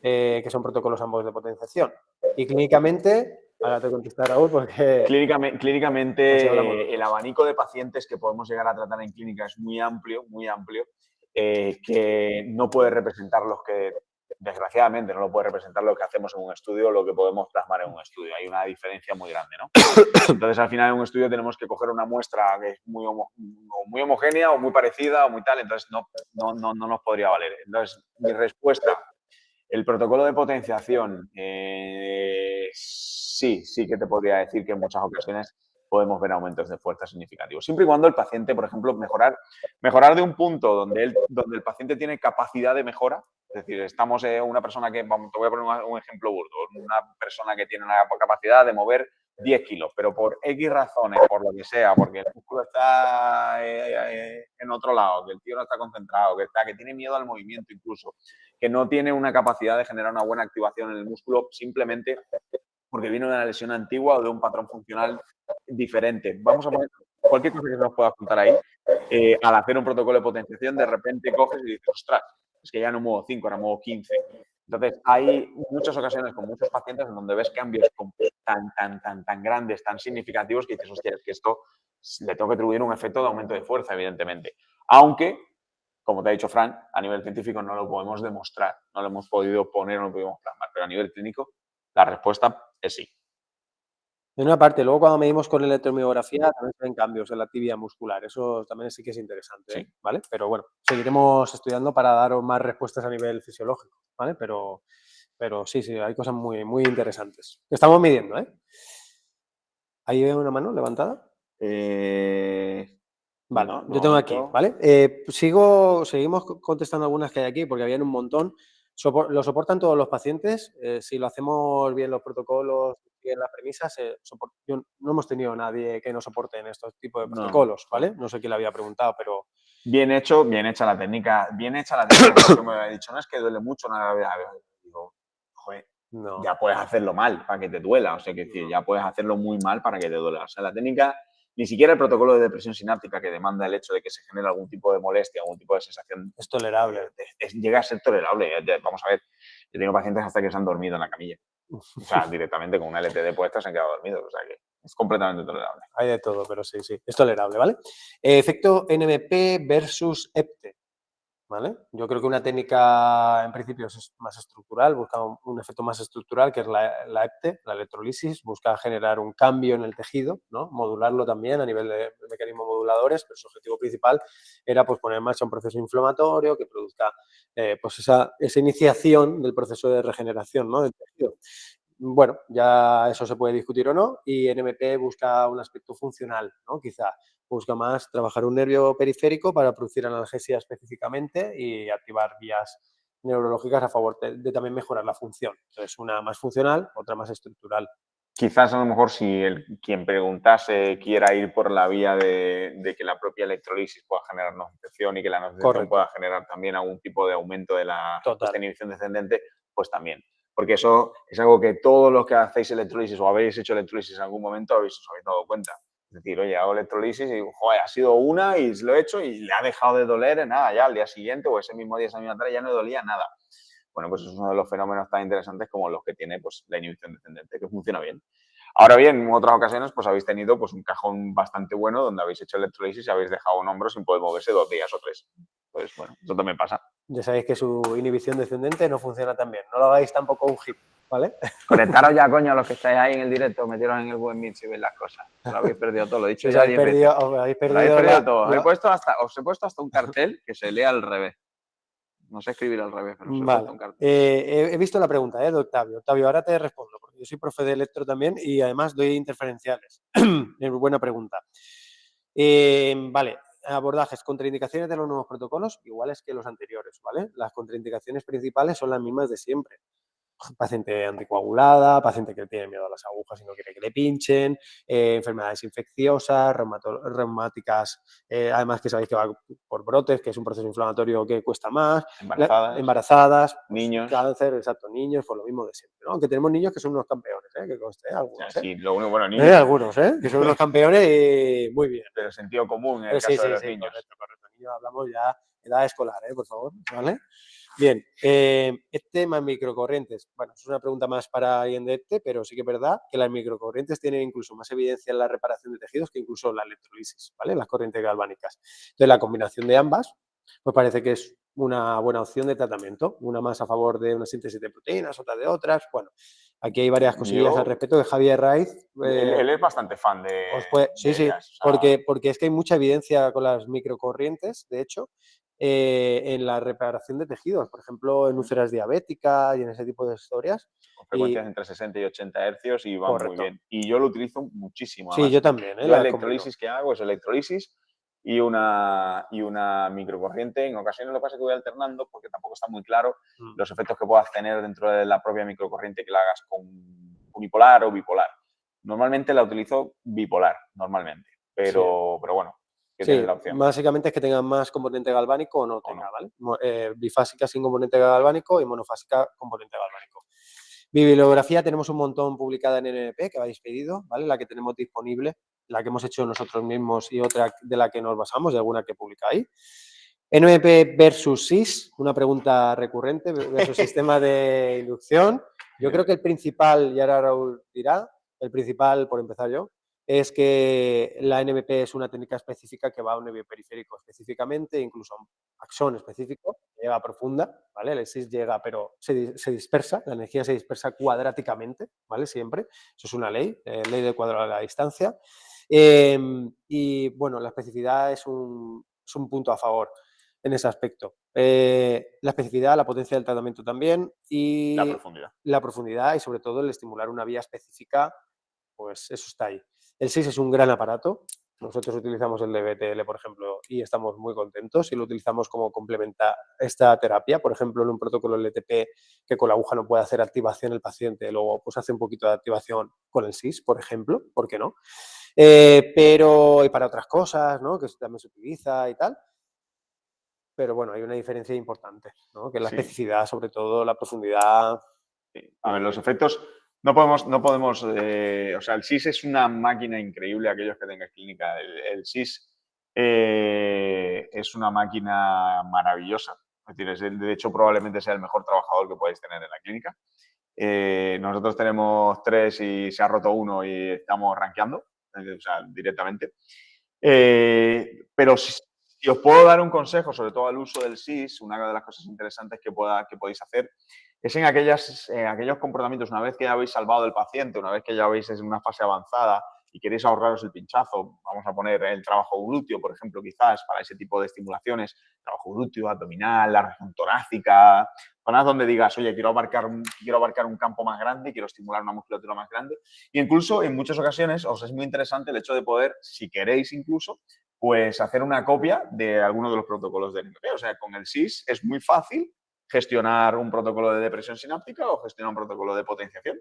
que son protocolos ambos de potenciación. Y clínicamente, ahora te contestar, Raúl, porque... Clínicamente, el abanico de pacientes que podemos llegar a tratar en clínica es muy amplio, que no puede representar los que, desgraciadamente, no lo puede representar lo que hacemos en un estudio o lo que podemos plasmar en un estudio. Hay una diferencia muy grande, ¿no? Entonces, al final, en un estudio tenemos que coger una muestra que es muy homogénea o muy parecida o muy tal, entonces no nos podría valer. Entonces, mi respuesta, el protocolo de potenciación, sí que te podría decir que en muchas ocasiones podemos ver aumentos de fuerza significativos. Siempre y cuando el paciente, por ejemplo, mejorar de un punto donde el paciente tiene capacidad de mejora, es decir, estamos una persona que, te voy a poner un ejemplo burdo, una persona que tiene una capacidad de mover 10 kilos, pero por X razones, por lo que sea, porque el músculo está en otro lado, que el tío no está concentrado, que tiene miedo al movimiento incluso, que no tiene una capacidad de generar una buena activación en el músculo simplemente porque viene de una lesión antigua o de un patrón funcional diferente. Vamos a poner cualquier cosa que se nos pueda contar ahí. Al hacer un protocolo de potenciación, de repente coges y dices, ostras, es que ya no muevo 5, ahora muevo 15. Entonces, hay muchas ocasiones con muchos pacientes en donde ves cambios tan grandes, tan significativos, que dices, hostia, es que esto le tengo que atribuir un efecto de aumento de fuerza, evidentemente. Aunque, como te ha dicho Fran, a nivel científico no lo podemos demostrar, no lo hemos podido poner, no lo podemos plasmar, pero a nivel clínico la respuesta es sí. En una parte, luego cuando medimos con electromiografía también se ven cambios en la tibia muscular, eso también sí que es interesante, Sí. ¿vale? Pero bueno, seguiremos estudiando para daros más respuestas a nivel fisiológico, ¿vale? Pero sí, hay cosas muy, muy interesantes. Estamos midiendo, ¿eh? ¿Ahí veo una mano levantada? Vale, No, yo tengo aquí, ¿vale? Seguimos contestando algunas que hay aquí porque habían un montón. Lo soportan todos los pacientes. Si lo hacemos bien los protocolos, bien las premisas, no hemos tenido nadie que no soporte en estos tipos de protocolos, ¿vale? No sé quién le había preguntado, pero... Bien hecha la técnica. Bien hecha la técnica, porque me había dicho, no es que duele mucho, nada. Digo, joder, No. ya puedes hacerlo mal para que te duela. O sea, que decir, ya puedes hacerlo muy mal para que te duela. O sea, la técnica, ni siquiera el protocolo de depresión sináptica que demanda el hecho de que se genere algún tipo de molestia, algún tipo de sensación, es tolerable. Llega a ser tolerable. Vamos a ver, yo tengo pacientes hasta que se han dormido en la camilla. O sea, directamente con una LTD puesta se han quedado dormidos. O sea, que es completamente tolerable. Hay de todo, pero sí, es tolerable, ¿vale? Efecto NMP versus EPTE, ¿vale? Yo creo que una técnica, en principio, es más estructural, busca un efecto más estructural, que es la EPTE, la electrolisis, busca generar un cambio en el tejido, ¿no? Modularlo también a nivel de mecanismos moduladores, pero su objetivo principal era pues, poner en marcha un proceso inflamatorio que produzca pues esa iniciación del proceso de regeneración, ¿no? del tejido. Bueno, ya eso se puede discutir o no, y NMP busca un aspecto funcional, ¿no? Quizá busca más trabajar un nervio periférico para producir analgesia específicamente y activar vías neurológicas a favor de también mejorar la función. Entonces, una más funcional, otra más estructural. Quizás a lo mejor si quien preguntase quiera ir por la vía de que la propia electrolisis pueda generar nocicepción y que la nocicepción pueda generar también algún tipo de aumento de la inhibición descendente, pues también. Porque eso es algo que todos los que hacéis electrolisis o habéis hecho electrolisis en algún momento os habéis dado cuenta. Es decir, oye, hago electrolisis y joder, ha sido una y lo he hecho y le ha dejado de doler nada ya al día siguiente o ese mismo día, esa misma tarde ya no dolía nada. bueno, pues es uno de los fenómenos tan interesantes como los que tiene pues, la inhibición descendente, que funciona bien. Ahora bien, en otras ocasiones pues habéis tenido pues, un cajón bastante bueno donde habéis hecho electrolisis y habéis dejado un hombro sin poder moverse 2 días o 3. Pues bueno, eso también pasa. Ya sabéis que su inhibición descendente no funciona tan bien. No lo hagáis tampoco un hip, ¿vale? Conectaros ya, coño, a los que estáis ahí en el directo, meteros en el buen mix y veis las cosas. Lo habéis perdido todo, lo he dicho Os ya habéis 10 veces. perdido, os habéis Lo perdido, habéis perdido la- todo. la- Os he puesto hasta un cartel que se lea al revés. No sé escribir al revés, pero os he Vale. puesto un cartel. He visto la pregunta de Octavio. Octavio, ahora te respondo, porque yo soy profe de electro también y además doy interferenciales. Es buena pregunta. Vale, abordajes, contraindicaciones de los nuevos protocolos, iguales que los anteriores, ¿vale? Las contraindicaciones principales son las mismas de siempre. Paciente anticoagulada, paciente que tiene miedo a las agujas y no quiere que le pinchen, enfermedades infecciosas, reumáticas, además que sabéis que va por brotes, que es un proceso inflamatorio que cuesta más, embarazadas, pues, niños. cáncer, exacto, niños, pues lo mismo de siempre, ¿no? Aunque tenemos niños que son unos campeones, que conste, algunos, Sí, lo único, bueno, niños. Algunos, que son unos campeones y muy bien. Pero sentido común en el Sí, caso de los sí, niños. correcto. Niños hablamos ya edad escolar, por favor, ¿vale? Bien, tema microcorrientes. Bueno, es una pregunta más para IENDEPTE, pero sí que es verdad que las microcorrientes tienen incluso más evidencia en la reparación de tejidos que incluso la electrolisis, ¿vale? Las corrientes galvánicas. Entonces, la combinación de ambas, pues parece que es una buena opción de tratamiento. Una más a favor de una síntesis de proteínas, otra de otras. Bueno, aquí hay varias cosillas al respecto de Javier Raiz. Él es bastante fan de Sí, ellas, o sea, porque es que hay mucha evidencia con las microcorrientes, de hecho, en la reparación de tejidos, por ejemplo, en úlceras diabéticas y en ese tipo de historias. con frecuencias entre 60 y 80 hercios y va muy bien. Y yo lo utilizo muchísimo. Sí, Además, yo también. yo la electrolisis que hago es electrolisis y una microcorriente. En ocasiones lo que pasa es que voy alternando porque tampoco está muy claro los efectos que puedas tener dentro de la propia microcorriente que la hagas con unipolar o bipolar. Normalmente la utilizo bipolar, normalmente, pero bueno. Sí, básicamente es que tengan más componente galvánico o no tenga, ¿vale? Bifásica sin componente galvánico y monofásica componente galvánico. Bibliografía tenemos un montón publicada en NMP que habéis pedido, ¿vale? La que tenemos disponible, la que hemos hecho nosotros mismos y otra de la que nos basamos y alguna que publicáis. NMP versus SIS, una pregunta recurrente versus sistema de inducción. Yo creo que el principal, y ahora Raúl dirá, el principal, por empezar yo, es que la NMP es una técnica específica que va a un nervio periférico específicamente, incluso a un axón específico, llega profunda, ¿vale? El SIS llega, pero se dispersa, la energía se dispersa cuadráticamente, ¿vale? Siempre. Eso es una ley, ley del cuadrado de la distancia. Y bueno, la especificidad es un punto a favor en ese aspecto. La especificidad, la potencia del tratamiento también y la profundidad y sobre todo el estimular una vía específica, pues eso está ahí. El SIS es un gran aparato. Nosotros utilizamos el de BTL, por ejemplo, y estamos muy contentos y lo utilizamos como complementa esta terapia. Por ejemplo, en un protocolo LTP que con la aguja no puede hacer activación el paciente, luego pues hace un poquito de activación con el SIS, por ejemplo, ¿por qué no? Pero y para otras cosas, ¿no? Que también se utiliza y tal. Pero bueno, hay una diferencia importante, ¿no? Que es la especificidad, sobre todo la profundidad. A ver, los efectos no podemos, o sea, el SIS es una máquina increíble, aquellos que tengan clínica. El SIS es una máquina maravillosa. Es decir, de hecho, probablemente sea el mejor trabajador que podáis tener en la clínica. Nosotros tenemos 3 y se ha roto uno y estamos rankeando, o sea, directamente. Pero si os puedo dar un consejo, sobre todo al uso del SIS, una de las cosas interesantes que podéis hacer es en aquellos comportamientos, una vez que ya habéis salvado al paciente, una vez que ya habéis en una fase avanzada y queréis ahorraros el pinchazo, vamos a poner el trabajo glúteo, por ejemplo, quizás para ese tipo de estimulaciones, trabajo glúteo, abdominal, la región torácica, zonas donde digas, oye, quiero abarcar un campo más grande, quiero estimular una musculatura más grande. Y incluso en muchas ocasiones os es muy interesante el hecho de poder, si queréis incluso, pues hacer una copia de alguno de los protocolos de NMP. O sea, con el SIS es muy fácil gestionar un protocolo de depresión sináptica o gestionar un protocolo de potenciación.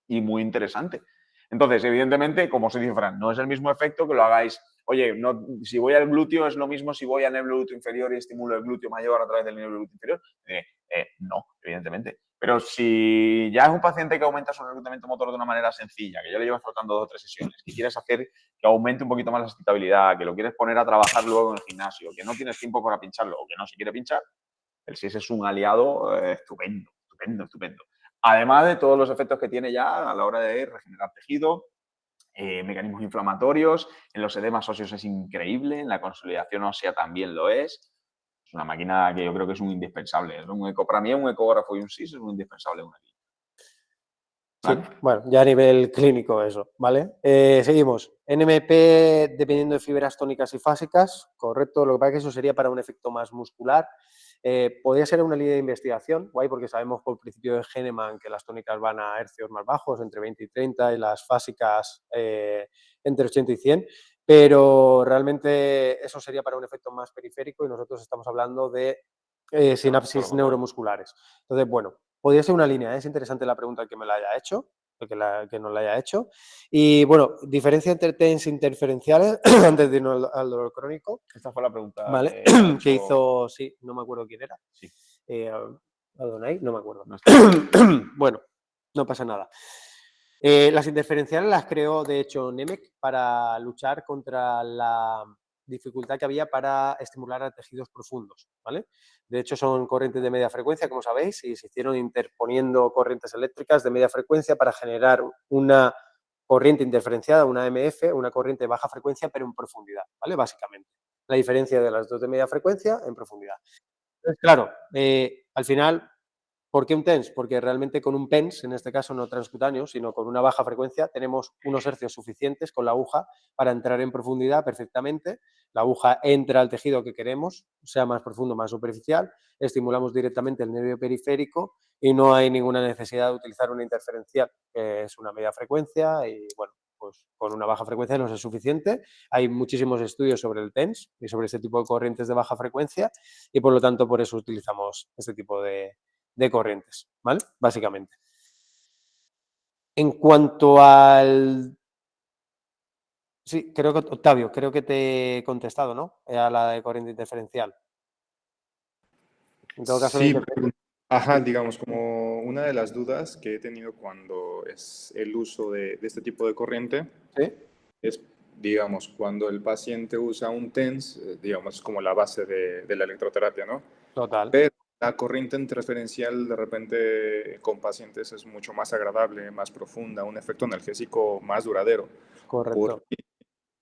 Y muy interesante. Entonces, evidentemente, como se dice Fran, no es el mismo efecto que lo hagáis, oye, no, si voy al glúteo es lo mismo si voy al nervio glúteo inferior y estimulo el glúteo mayor a través del nervio glúteo inferior. No, evidentemente. Pero si ya es un paciente que aumenta su reclutamiento motor de una manera sencilla, que ya le llevas tratando 2 o 3 sesiones, que quieres hacer que aumente un poquito más la excitabilidad, que lo quieres poner a trabajar luego en el gimnasio, que no tienes tiempo para pincharlo o que no se quiere pinchar, el SIS es un aliado estupendo. estupendo, estupendo. Además de todos los efectos que tiene ya a la hora de regenerar tejido, mecanismos inflamatorios, en los edemas óseos es increíble, en la consolidación ósea también lo es. Es una máquina que yo creo que es un indispensable. Para mí un ecógrafo y un SIS es un indispensable en una clínica. Sí, ¿Vale? bueno, ya a nivel clínico eso, ¿vale? Seguimos. NMP dependiendo de fibras tónicas y fásicas, correcto. Lo que pasa es que eso sería para un efecto más muscular. Podría ser una línea de investigación, guay, porque sabemos por principio de Hahnemann que las tónicas van a hercios más bajos, entre 20 y 30, y las fásicas entre 80 y 100, pero realmente eso sería para un efecto más periférico y nosotros estamos hablando de sinapsis neuromusculares. Entonces, bueno, podría ser una línea, es interesante la pregunta que me la haya hecho, que nos la haya hecho. Y bueno, diferencia entre TENS interferenciales antes de irnos al dolor crónico. Esta fue la pregunta ¿Vale? Que hizo, sí, no me acuerdo quién era. Sí. Adonai, no me acuerdo. No está. Bueno, no pasa nada. Las interferenciales las creó, de hecho, Nemec para luchar contra la dificultad que había para estimular a tejidos profundos, ¿vale? De hecho, son corrientes de media frecuencia, como sabéis, y se hicieron interponiendo corrientes eléctricas de media frecuencia para generar una corriente interferenciada, una MF, una corriente de baja frecuencia, pero en profundidad, ¿vale? Básicamente. La diferencia de las dos de media frecuencia en profundidad. Entonces, claro, al final, ¿por qué un TENS? Porque realmente con un PENS, en este caso no transcutáneo, sino con una baja frecuencia, tenemos unos hercios suficientes con la aguja para entrar en profundidad perfectamente. La aguja entra al tejido que queremos, sea más profundo, más superficial, estimulamos directamente el nervio periférico y no hay ninguna necesidad de utilizar una interferencial, que es una media frecuencia y bueno, pues con una baja frecuencia no es suficiente. Hay muchísimos estudios sobre el TENS y sobre este tipo de corrientes de baja frecuencia y por lo tanto por eso utilizamos este tipo de corrientes, ¿vale? Básicamente. En cuanto al... Sí, creo que, Octavio, creo que te he contestado, ¿no? A la de corriente interferencial. En todo caso, Sí, ajá, digamos, como una de las dudas que he tenido cuando es el uso de este tipo de corriente ¿sí? es, digamos, cuando el paciente usa un TENS, digamos, como la base de la electroterapia, ¿no? Total. Pero la corriente interferencial de repente con pacientes es mucho más agradable, más profunda, un efecto analgésico más duradero. Correcto. Porque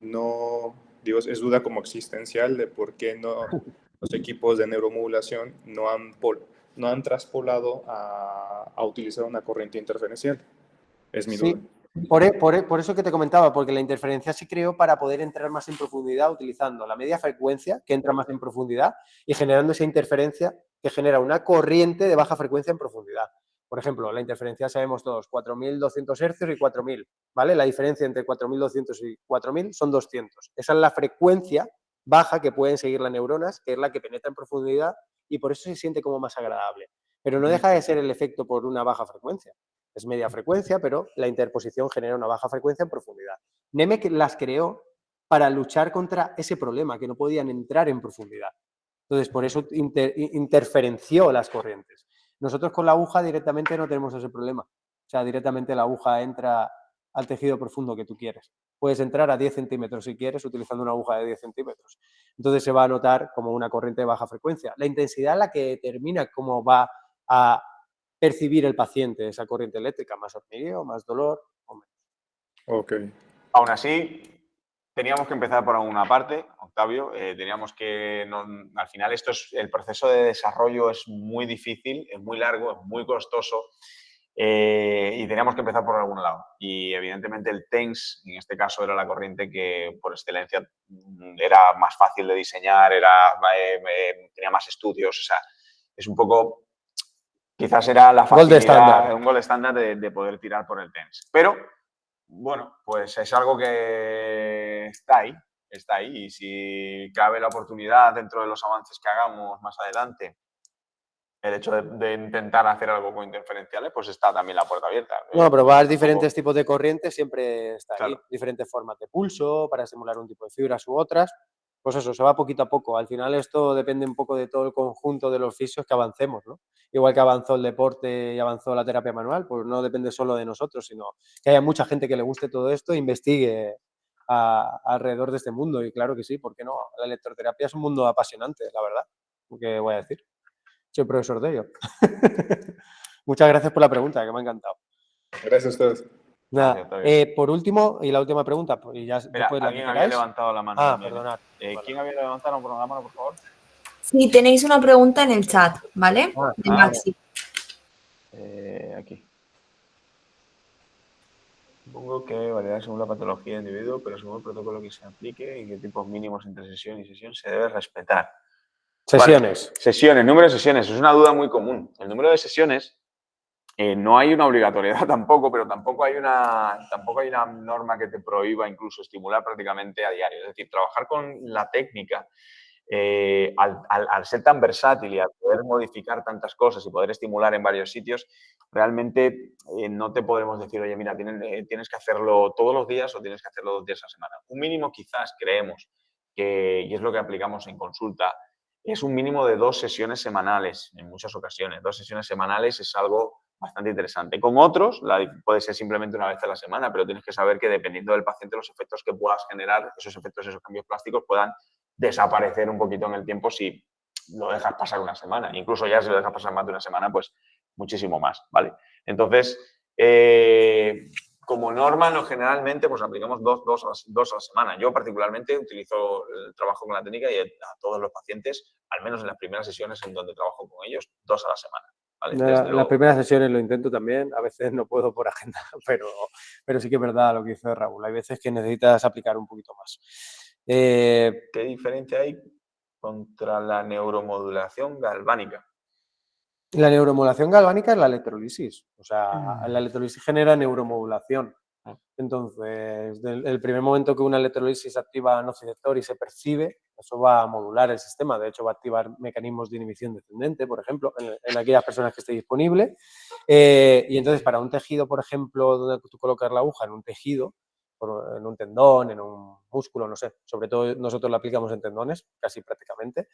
no, digo, es duda como existencial de por qué no los equipos de neuromodulación no han traspolado a utilizar una corriente interferencial. Es mi duda. Sí, por eso que te comentaba, porque la interferencia se creó para poder entrar más en profundidad utilizando la media frecuencia, que entra más en profundidad, y generando esa interferencia que genera una corriente de baja frecuencia en profundidad. Por ejemplo, la interferencia sabemos todos, 4200 hercios y 4000, ¿vale? La diferencia entre 4200 y 4000 son 200. Esa es la frecuencia baja que pueden seguir las neuronas, que es la que penetra en profundidad y por eso se siente como más agradable. Pero no deja de ser el efecto por una baja frecuencia. Es media frecuencia, pero la interposición genera una baja frecuencia en profundidad. Nemec las creó para luchar contra ese problema, que no podían entrar en profundidad. Entonces, por eso interferenció las corrientes. Nosotros con la aguja directamente no tenemos ese problema. O sea, directamente la aguja entra al tejido profundo que tú quieres. Puedes entrar a 10 centímetros si quieres utilizando una aguja de 10 centímetros. Entonces se va a notar como una corriente de baja frecuencia. La intensidad es la que determina cómo va a percibir el paciente esa corriente eléctrica, más hormigueo, más dolor o menos. Ok. Aún así, teníamos que empezar por alguna parte, Octavio. Teníamos que, al final, el proceso de desarrollo es muy difícil, es muy largo, es muy costoso y teníamos que empezar por algún lado. Y evidentemente el TENS, en este caso, era la corriente que por excelencia era más fácil de diseñar, tenía más estudios, o sea, es un poco... Quizás era la facilidad, un gold estándar de poder tirar por el TENS. Pero, bueno, pues es algo que está ahí. Y si cabe la oportunidad dentro de los avances que hagamos más adelante, el hecho de intentar hacer algo con interferenciales, pues está también la puerta abierta. No, probar diferentes tipos de corrientes siempre está ahí. Claro. Diferentes formas de pulso para estimular un tipo de fibras u otras. Pues eso, se va poquito a poco. Al final esto depende un poco de todo el conjunto de los fisios que avancemos, ¿no? Igual que avanzó el deporte y avanzó la terapia manual, pues no depende solo de nosotros, sino que haya mucha gente que le guste todo esto e investigue alrededor de este mundo. Y claro que sí, ¿por qué no? La electroterapia es un mundo apasionante, la verdad. ¿Qué voy a decir? Soy profesor de ello. Muchas gracias por la pregunta, que me ha encantado. Gracias a ustedes. Nada, Gracias, Octavio. por último, y la última pregunta, pues, y ya Espera, después la que alguien había queráis. levantado la mano. Ah, también, ¿eh? perdonad. ¿Quién había levantado la mano, por favor? Sí, tenéis una pregunta en el chat, ¿vale? De Maxi. Aquí. Supongo que variará según la patología del individuo, pero según el protocolo que se aplique y qué tipos mínimos entre sesión y sesión se debe respetar. Sesiones. Vale. Sesiones, número de sesiones, es una duda muy común. El número de sesiones, no hay una obligatoriedad tampoco, pero tampoco hay una norma que te prohíba incluso estimular prácticamente a diario. Es decir, trabajar con la técnica, al ser tan versátil y al poder modificar tantas cosas y poder estimular en varios sitios, realmente no te podremos decir, oye, mira, tienes que hacerlo todos los días o tienes que hacerlo 2 días a la semana. Un mínimo quizás creemos que, y es lo que aplicamos en consulta, es un mínimo de 2 sesiones semanales en muchas ocasiones. 2 sesiones semanales es algo bastante interesante. Con otros puede ser simplemente una vez a la semana, pero tienes que saber que dependiendo del paciente los efectos que puedas generar, esos efectos, esos cambios plásticos puedan desaparecer un poquito en el tiempo si lo dejas pasar una semana. Incluso ya si lo dejas pasar más de una semana, pues muchísimo más, ¿vale? Entonces, como norma, generalmente pues aplicamos dos a la semana. Yo particularmente utilizo el trabajo con la técnica y a todos los pacientes, al menos en las primeras sesiones en donde trabajo con ellos, 2 a la semana. ¿Vale? Las primeras sesiones lo intento también, a veces no puedo por agenda, pero sí que es verdad lo que dice Raúl. Hay veces que necesitas aplicar un poquito más. ¿Qué diferencia hay contra la neuromodulación galvánica? La neuromodulación galvánica es la electrolisis. O sea, la electrolisis genera neuromodulación. Entonces, el primer momento que una electrolisis activa nociceptor y se percibe, eso va a modular el sistema. De hecho, va a activar mecanismos de inhibición descendente, por ejemplo, en aquellas personas que esté disponible. Y entonces, para un tejido, por ejemplo, donde tú colocas la aguja en un tejido, en un tendón, en un músculo, no sé, sobre todo nosotros lo aplicamos en tendones, casi prácticamente,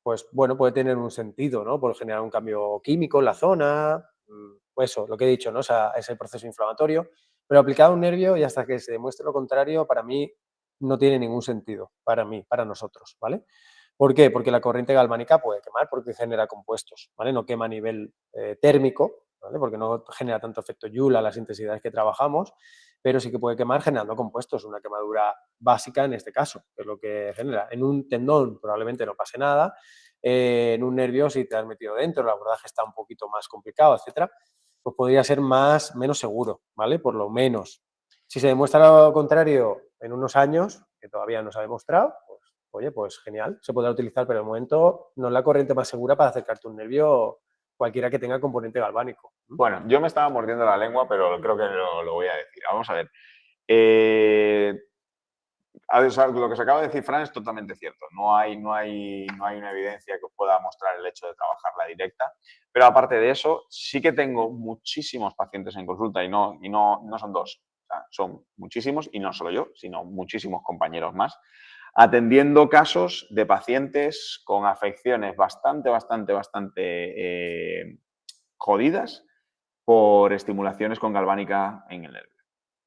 pues bueno, puede tener un sentido, ¿no? Por generar un cambio químico en la zona, pues eso, lo que he dicho, ¿no? Ese proceso inflamatorio, pero aplicado a un nervio y hasta que se demuestre lo contrario, para mí no tiene ningún sentido, para mí, para nosotros, ¿vale? ¿Por qué? Porque la corriente galvánica puede quemar porque genera compuestos, ¿vale? No quema a nivel térmico, ¿vale? Porque no genera tanto efecto Joule a las intensidades que trabajamos, pero sí que puede quemar generando compuestos, una quemadura básica en este caso, que es lo que genera. En un tendón probablemente no pase nada, en un nervio si te has metido dentro, el abordaje está un poquito más complicado, etcétera, pues podría ser menos seguro, ¿vale? Por lo menos. Si se demuestra lo contrario en unos años, que todavía no se ha demostrado, pues, oye, pues genial, se podrá utilizar, pero de momento no es la corriente más segura para acercarte a un nervio cualquiera que tenga componente galvánico. Bueno, yo me estaba mordiendo la lengua, pero creo que lo voy a decir. Vamos a ver. Lo que se acaba de decir, Fran, es totalmente cierto. No hay una evidencia que os pueda mostrar el hecho de trabajar la directa. Pero aparte de eso, sí que tengo muchísimos pacientes en consulta y no son 2. O sea, son muchísimos y no solo yo, sino muchísimos compañeros más, atendiendo casos de pacientes con afecciones bastante jodidas por estimulaciones con galvánica en el nervio.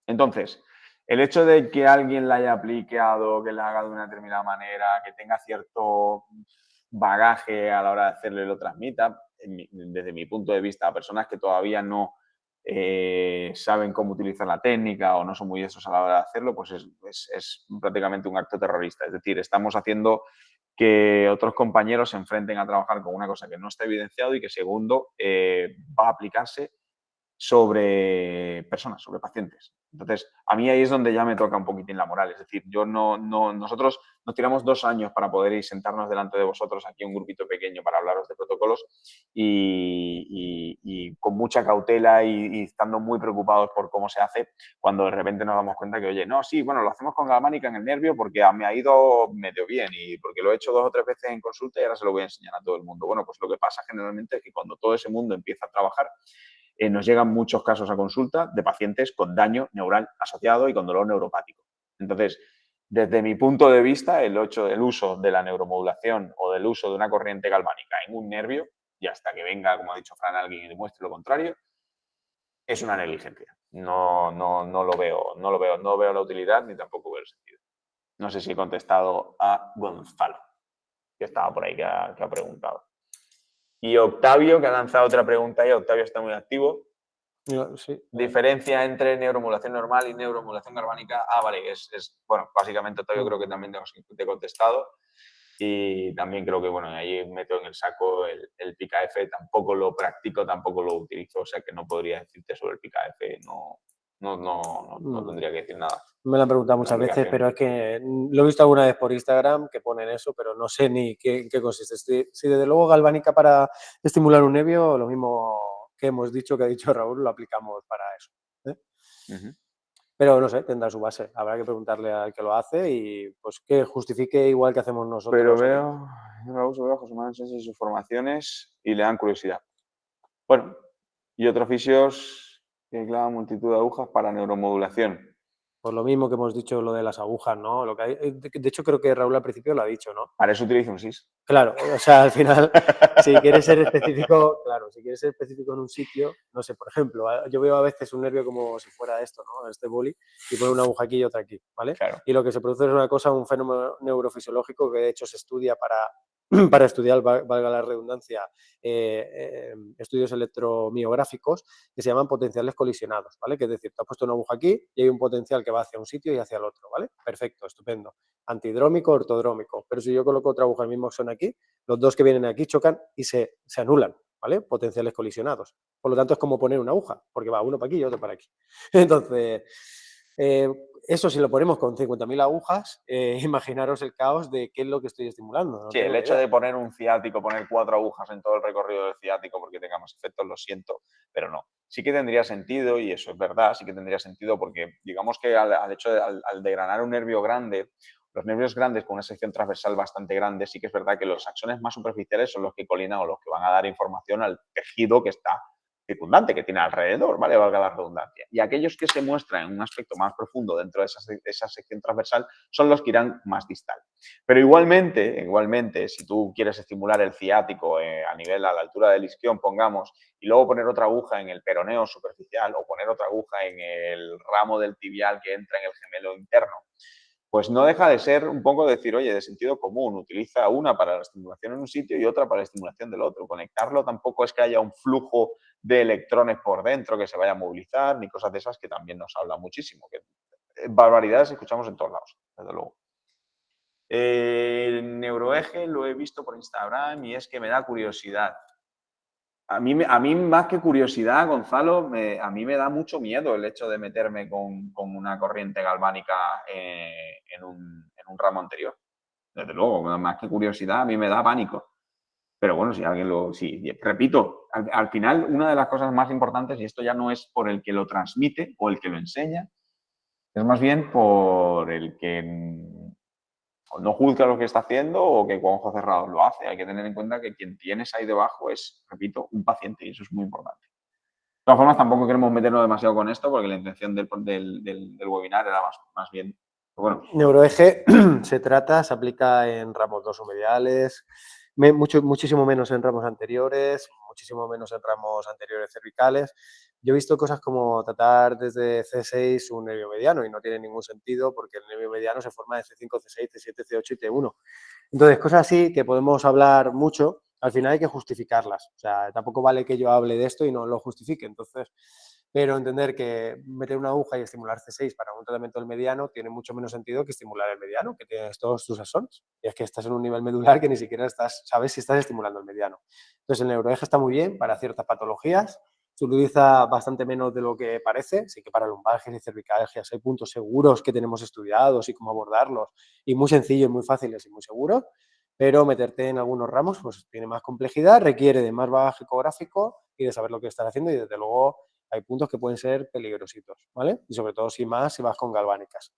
Entonces, el hecho de que alguien la haya aplicado, que la haga de una determinada manera, que tenga cierto bagaje a la hora de hacerlo y lo transmita, desde mi punto de vista, a personas que todavía no saben cómo utilizar la técnica o no son muy esos a la hora de hacerlo, pues es prácticamente un acto terrorista. Es decir, estamos haciendo que otros compañeros se enfrenten a trabajar con una cosa que no está evidenciado y que, segundo, va a aplicarse sobre personas, sobre pacientes. Entonces, a mí ahí es donde ya me toca un poquitín la moral. Es decir, nosotros nos tiramos 2 años para poder ir sentarnos delante de vosotros aquí un grupito pequeño para hablaros de protocolos y con mucha cautela y estando muy preocupados por cómo se hace, cuando de repente nos damos cuenta que, oye, no, sí, bueno, lo hacemos con galvánica en el nervio porque me ha ido medio bien y porque lo he hecho 2 o 3 veces en consulta y ahora se lo voy a enseñar a todo el mundo. Bueno, pues lo que pasa generalmente es que cuando todo ese mundo empieza a trabajar, nos llegan muchos casos a consulta de pacientes con daño neural asociado y con dolor neuropático. Entonces, desde mi punto de vista, el uso de la neuromodulación o del uso de una corriente galvánica en un nervio, y hasta que venga, como ha dicho Fran, alguien y demuestre lo contrario, es una negligencia. No lo veo, no veo la utilidad ni tampoco veo el sentido. No sé si he contestado a Gonzalo, que estaba por ahí, que ha preguntado. Y Octavio, que ha lanzado otra pregunta ahí, Octavio está muy activo. Sí. Diferencia entre neuromodulación normal y neuromodulación galvánica. Vale, bueno, básicamente Octavio creo que también te he contestado. Y también creo que, bueno, ahí meto en el saco el PICAF, tampoco lo practico, tampoco lo utilizo, o sea que no podría decirte sobre el PICAF, no tendría que decir nada. Me lo han preguntado muchas veces, pero es que lo he visto alguna vez por Instagram que ponen eso, pero no sé ni qué consiste. Si desde luego galvánica para estimular un nervio, lo mismo que hemos dicho, que ha dicho Raúl, lo aplicamos para eso. Pero no sé, tendrá su base. Habrá que preguntarle al que lo hace y pues que justifique igual que hacemos nosotros. Pero veo a José Manuel Sánchez y sus formaciones y le dan curiosidad. Bueno, y otros fisios que clavan multitud de agujas para neuromodulación. Por lo mismo que hemos dicho lo de las agujas, ¿no? Lo que hay, de hecho, creo que Raúl al principio lo ha dicho, ¿no? Para eso utilizo un SIS. Claro, o sea, al final, si quieres ser específico, claro, si quieres ser específico en un sitio, no sé, por ejemplo, yo veo a veces un nervio como si fuera esto, ¿no? Este boli, y pone una aguja aquí y otra aquí, ¿vale? Claro. Y lo que se produce es una cosa, un fenómeno neurofisiológico que de hecho se estudia para estudiar, valga la redundancia, estudios electromiográficos que se llaman potenciales colisionados, ¿vale? Que es decir, te has puesto una aguja aquí y hay un potencial que va hacia un sitio y hacia el otro, ¿vale? Perfecto, estupendo. Antidrómico, ortodrómico. Pero si yo coloco otra aguja al mismo axón aquí, los dos que vienen aquí chocan y se anulan, ¿vale? Potenciales colisionados. Por lo tanto, es como poner una aguja, porque va uno para aquí y otro para aquí. Entonces, eso si lo ponemos con 50.000 agujas, imaginaros el caos de qué es lo que estoy estimulando. No sí, el hecho de poner un ciático, poner 4 agujas en todo el recorrido del ciático porque tenga más efectos, lo siento, pero no. Sí que tendría sentido, y eso es verdad, sí que tendría sentido porque digamos que al degranar un nervio grande, los nervios grandes con una sección transversal bastante grande, sí que es verdad que los axones más superficiales son los que colinan o los que van a dar información al tejido que está circundante, que tiene alrededor, ¿vale? Valga la redundancia. Y aquellos que se muestran en un aspecto más profundo dentro de esa sección transversal son los que irán más distal. Pero igualmente, si tú quieres estimular el ciático a la altura del isquión, pongamos, y luego poner otra aguja en el peroneo superficial o poner otra aguja en el ramo del tibial que entra en el gemelo interno, pues no deja de ser un poco decir, oye, de sentido común, utiliza una para la estimulación en un sitio y otra para la estimulación del otro. Conectarlo tampoco es que haya un flujo de electrones por dentro que se vaya a movilizar, ni cosas de esas que también nos habla muchísimo. Que barbaridades escuchamos en todos lados, desde luego. El neuroeje lo he visto por Instagram y es que me da curiosidad. A mí más que curiosidad, Gonzalo, a mí me da mucho miedo el hecho de meterme con una corriente galvánica en un ramo anterior. Desde luego, más que curiosidad, a mí me da pánico. Pero bueno, si alguien repito, al final una de las cosas más importantes, y esto ya no es por el que lo transmite o el que lo enseña, es más bien por el que no juzga lo que está haciendo o que con ojos cerrados lo hace. Hay que tener en cuenta que quien tienes ahí debajo es, repito, un paciente y eso es muy importante. De todas formas, tampoco queremos meternos demasiado con esto porque la intención del webinar era más bien... Bueno. Neuroeje se aplica en ramos dorsomediales, muchísimo menos en ramos anteriores, muchísimo menos en ramos anteriores cervicales. Yo he visto cosas como tratar desde C6 un nervio mediano y no tiene ningún sentido porque el nervio mediano se forma de C5, C6, C7, C8 y T1. Entonces, cosas así que podemos hablar mucho, al final hay que justificarlas. O sea, tampoco vale que yo hable de esto y no lo justifique. Entonces, pero entender que meter una aguja y estimular C6 para un tratamiento del mediano tiene mucho menos sentido que estimular el mediano, que tienes todos tus axones. Y es que estás en un nivel medular que ni siquiera sabes si estás estimulando el mediano. Entonces, el neuroeje está muy bien para ciertas patologías, se utiliza bastante menos de lo que parece, sí que para lumbalgias y cervicalgias hay puntos seguros que tenemos estudiados y cómo abordarlos, y muy sencillos, muy fáciles y muy seguros, pero meterte en algunos ramos pues tiene más complejidad, requiere de más bagaje ecográfico y de saber lo que estás haciendo y desde luego hay puntos que pueden ser peligrositos, ¿vale? Y sobre todo si vas con galvánicas.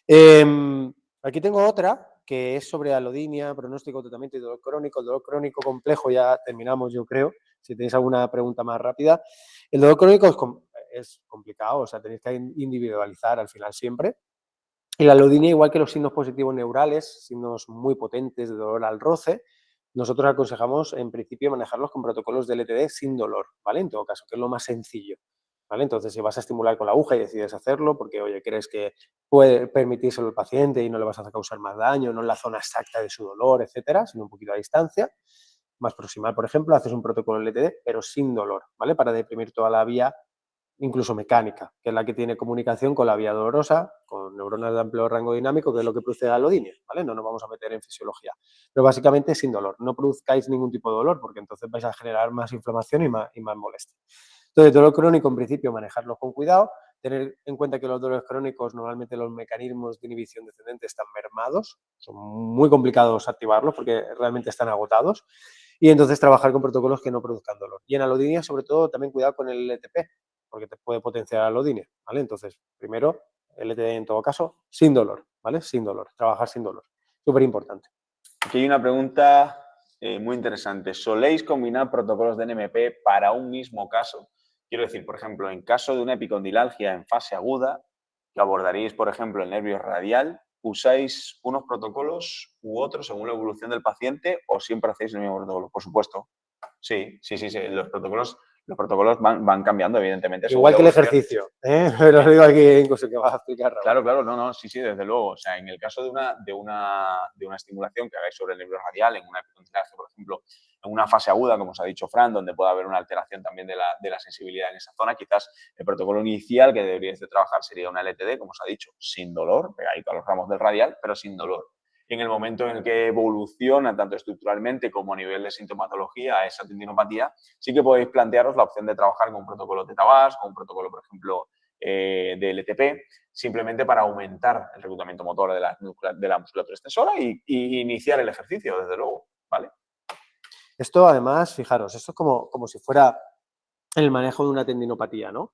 Aquí tengo otra que es sobre alodinia, pronóstico, tratamiento y dolor crónico. El dolor crónico complejo ya terminamos, yo creo. Si tenéis alguna pregunta más rápida. El dolor crónico es complicado, o sea, tenéis que individualizar al final siempre. Y la alodinia, igual que los signos positivos neurales, signos muy potentes de dolor al roce, nosotros aconsejamos en principio manejarlos con protocolos de LTD sin dolor, ¿vale? En todo caso, que es lo más sencillo, ¿vale? Entonces, si vas a estimular con la aguja y decides hacerlo porque, oye, crees que puede permitírselo al paciente y no le vas a causar más daño, no en la zona exacta de su dolor, etcétera, sino un poquito a distancia, más proximal, por ejemplo, haces un protocolo LTD, pero sin dolor, ¿vale? Para deprimir toda la vía, incluso mecánica, que es la que tiene comunicación con la vía dolorosa, con neuronas de amplio rango dinámico, que es lo que produce galodinia, ¿vale? No nos vamos a meter en fisiología, pero básicamente sin dolor. No produzcáis ningún tipo de dolor, porque entonces vais a generar más inflamación y más molestia. Entonces, dolor crónico, en principio, manejarlo con cuidado, tener en cuenta que los dolores crónicos, normalmente los mecanismos de inhibición descendente están mermados, son muy complicados activarlos porque realmente están agotados, y entonces trabajar con protocolos que no produzcan dolor. Y en alodinia, sobre todo, también cuidado con el LTP, porque te puede potenciar la alodinia, ¿vale? Entonces, primero, LTD en todo caso, sin dolor, ¿vale? Sin dolor, trabajar sin dolor. Súper importante. Aquí hay una pregunta muy interesante. ¿Soléis combinar protocolos de NMP para un mismo caso? Quiero decir, por ejemplo, en caso de una epicondilalgia en fase aguda, que abordaréis, por ejemplo, el nervio radial, ¿usáis unos protocolos u otros según la evolución del paciente o siempre hacéis el mismo protocolo? Por supuesto. Sí. Los protocolos van cambiando, evidentemente. Igual que el ejercicio, ¿eh? Pero lo digo aquí incluso que vas a explicar, Raúl. Claro, no, sí, desde luego. O sea, en el caso de una estimulación que hagáis sobre el nervio radial, en una epicondilalgia, por ejemplo, en una fase aguda, como os ha dicho Fran, donde puede haber una alteración también de la sensibilidad en esa zona, quizás el protocolo inicial que deberíais de trabajar sería una LTD, como os ha dicho, sin dolor, pegadito a los ramos del radial, pero sin dolor. Y en el momento en el que evoluciona, tanto estructuralmente como a nivel de sintomatología, esa tendinopatía, sí que podéis plantearos la opción de trabajar con un protocolo Teta-VAS, con un protocolo, por ejemplo, de LTP, simplemente para aumentar el reclutamiento motor de la musculatura extensora y iniciar el ejercicio, desde luego, ¿vale? Esto, además, fijaros, esto es como si fuera el manejo de una tendinopatía, ¿no?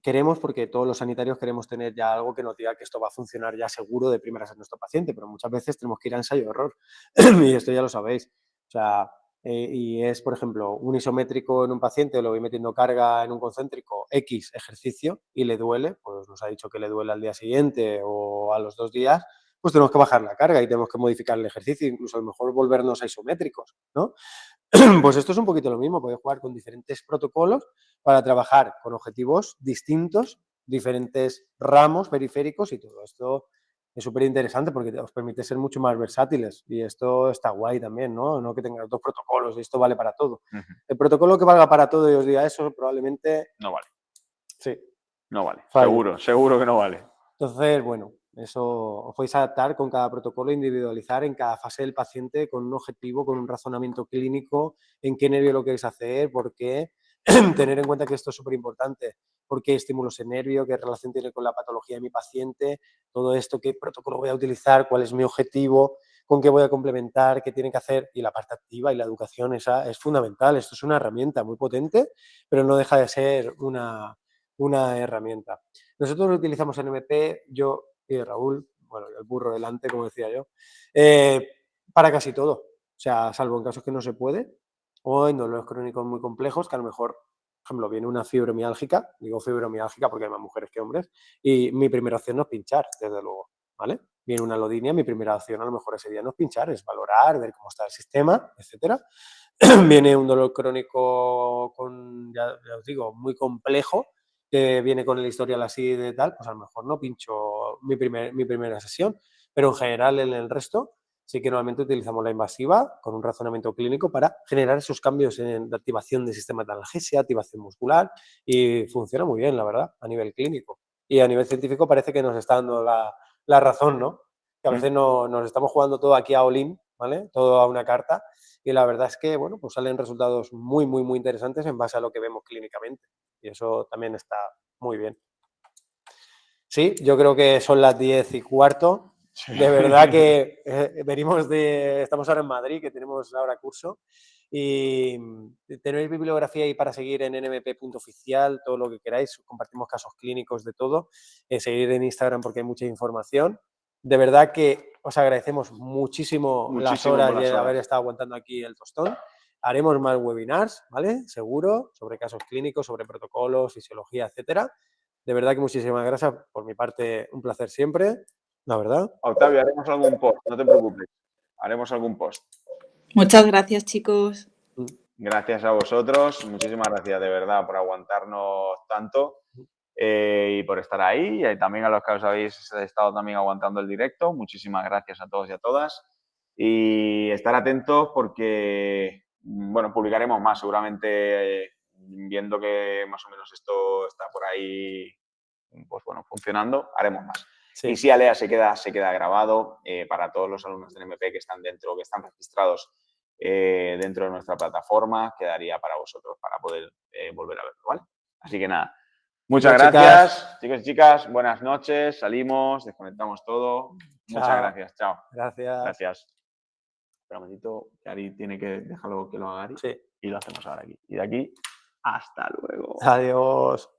Queremos, porque todos los sanitarios queremos tener ya algo que nos diga que esto va a funcionar ya seguro de primeras en nuestro paciente, pero muchas veces tenemos que ir a ensayo-error, y esto ya lo sabéis. O sea, y es, por ejemplo, un isométrico en un paciente, lo voy metiendo carga en un concéntrico, X ejercicio, y le duele, pues nos ha dicho que le duele al día siguiente o a los 2 días, pues tenemos que bajar la carga y tenemos que modificar el ejercicio, incluso a lo mejor volvernos a isométricos, ¿no? Pues esto es un poquito lo mismo, podéis jugar con diferentes protocolos para trabajar con objetivos distintos, diferentes ramos periféricos, y todo esto es súper interesante porque os permite ser mucho más versátiles, y esto está guay también, ¿no? No que tengas 2 protocolos y esto vale para todo. El protocolo que valga para todo y os diga eso probablemente... No vale. Sí. No vale. Falle. Seguro que no vale. Entonces, bueno, eso os podéis adaptar con cada protocolo, individualizar en cada fase del paciente con un objetivo, con un razonamiento clínico, en qué nervio lo queréis hacer, por qué. Tener en cuenta que esto es súper importante, por qué estímulo ese nervio, qué relación tiene con la patología de mi paciente, todo esto, qué protocolo voy a utilizar, cuál es mi objetivo, con qué voy a complementar, qué tiene que hacer, y la parte activa y la educación esa es fundamental. Esto es una herramienta muy potente, pero no deja de ser una herramienta. Nosotros lo utilizamos en MP, yo y Raúl, bueno, el burro delante, como decía yo, para casi todo. O sea, salvo en casos que no se puede, o en dolores crónicos muy complejos, que a lo mejor, por ejemplo, viene una fibromiálgica, digo fibromiálgica porque hay más mujeres que hombres, y mi primera opción no es pinchar, desde luego, ¿vale? Viene una alodinia, mi primera opción a lo mejor ese día no es pinchar, es valorar, ver cómo está el sistema, etcétera. Viene un dolor crónico con, ya os digo, muy complejo, que viene con el historial así de tal, pues a lo mejor no pincho mi primera sesión, pero en general en el resto sí que normalmente utilizamos la invasiva con un razonamiento clínico para generar esos cambios en la activación del sistema de analgesia, activación muscular, y funciona muy bien, la verdad, a nivel clínico. Y a nivel científico parece que nos está dando la razón, ¿no? Que a veces nos estamos jugando todo aquí a all-in, ¿vale? Todo a una carta, y la verdad es que, bueno, pues salen resultados muy, muy, muy interesantes en base a lo que vemos clínicamente. Y eso también está muy bien. Sí, yo creo que son las 10:15. Sí. De verdad que estamos ahora en Madrid, que tenemos ahora curso, y tenéis bibliografía ahí para seguir en nmp.oficial, todo lo que queráis, compartimos casos clínicos de todo, seguir en Instagram porque hay mucha información. De verdad que os agradecemos muchísimo las horas de haber estado aguantando aquí el tostón. Haremos más webinars, ¿vale? Seguro, sobre casos clínicos, sobre protocolos, fisiología, etcétera. De verdad que muchísimas gracias. Por mi parte, un placer siempre, la verdad. Octavio, haremos algún post, no te preocupes. Haremos algún post. Muchas gracias, chicos. Gracias a vosotros. Muchísimas gracias, de verdad, por aguantarnos tanto y por estar ahí. Y también a los que os habéis estado también aguantando el directo. Muchísimas gracias a todos y a todas. y estar atentos porque, bueno, publicaremos más seguramente, viendo que más o menos esto está por ahí, pues bueno, funcionando, haremos más. Sí. Y si Alea se queda grabado para todos los alumnos de NMP que están dentro, que están registrados dentro de nuestra plataforma, quedaría para vosotros para poder volver a verlo, ¿vale? Así que nada, muchas Bueno, gracias, chicos y chicas, buenas noches, salimos, desconectamos todo. Muchas Chao. gracias, chao. Gracias. Gracias. Espera un momentito, que Ari tiene que dejarlo que lo haga Ari. Sí. Y lo hacemos ahora aquí. Y de aquí, hasta luego. Adiós.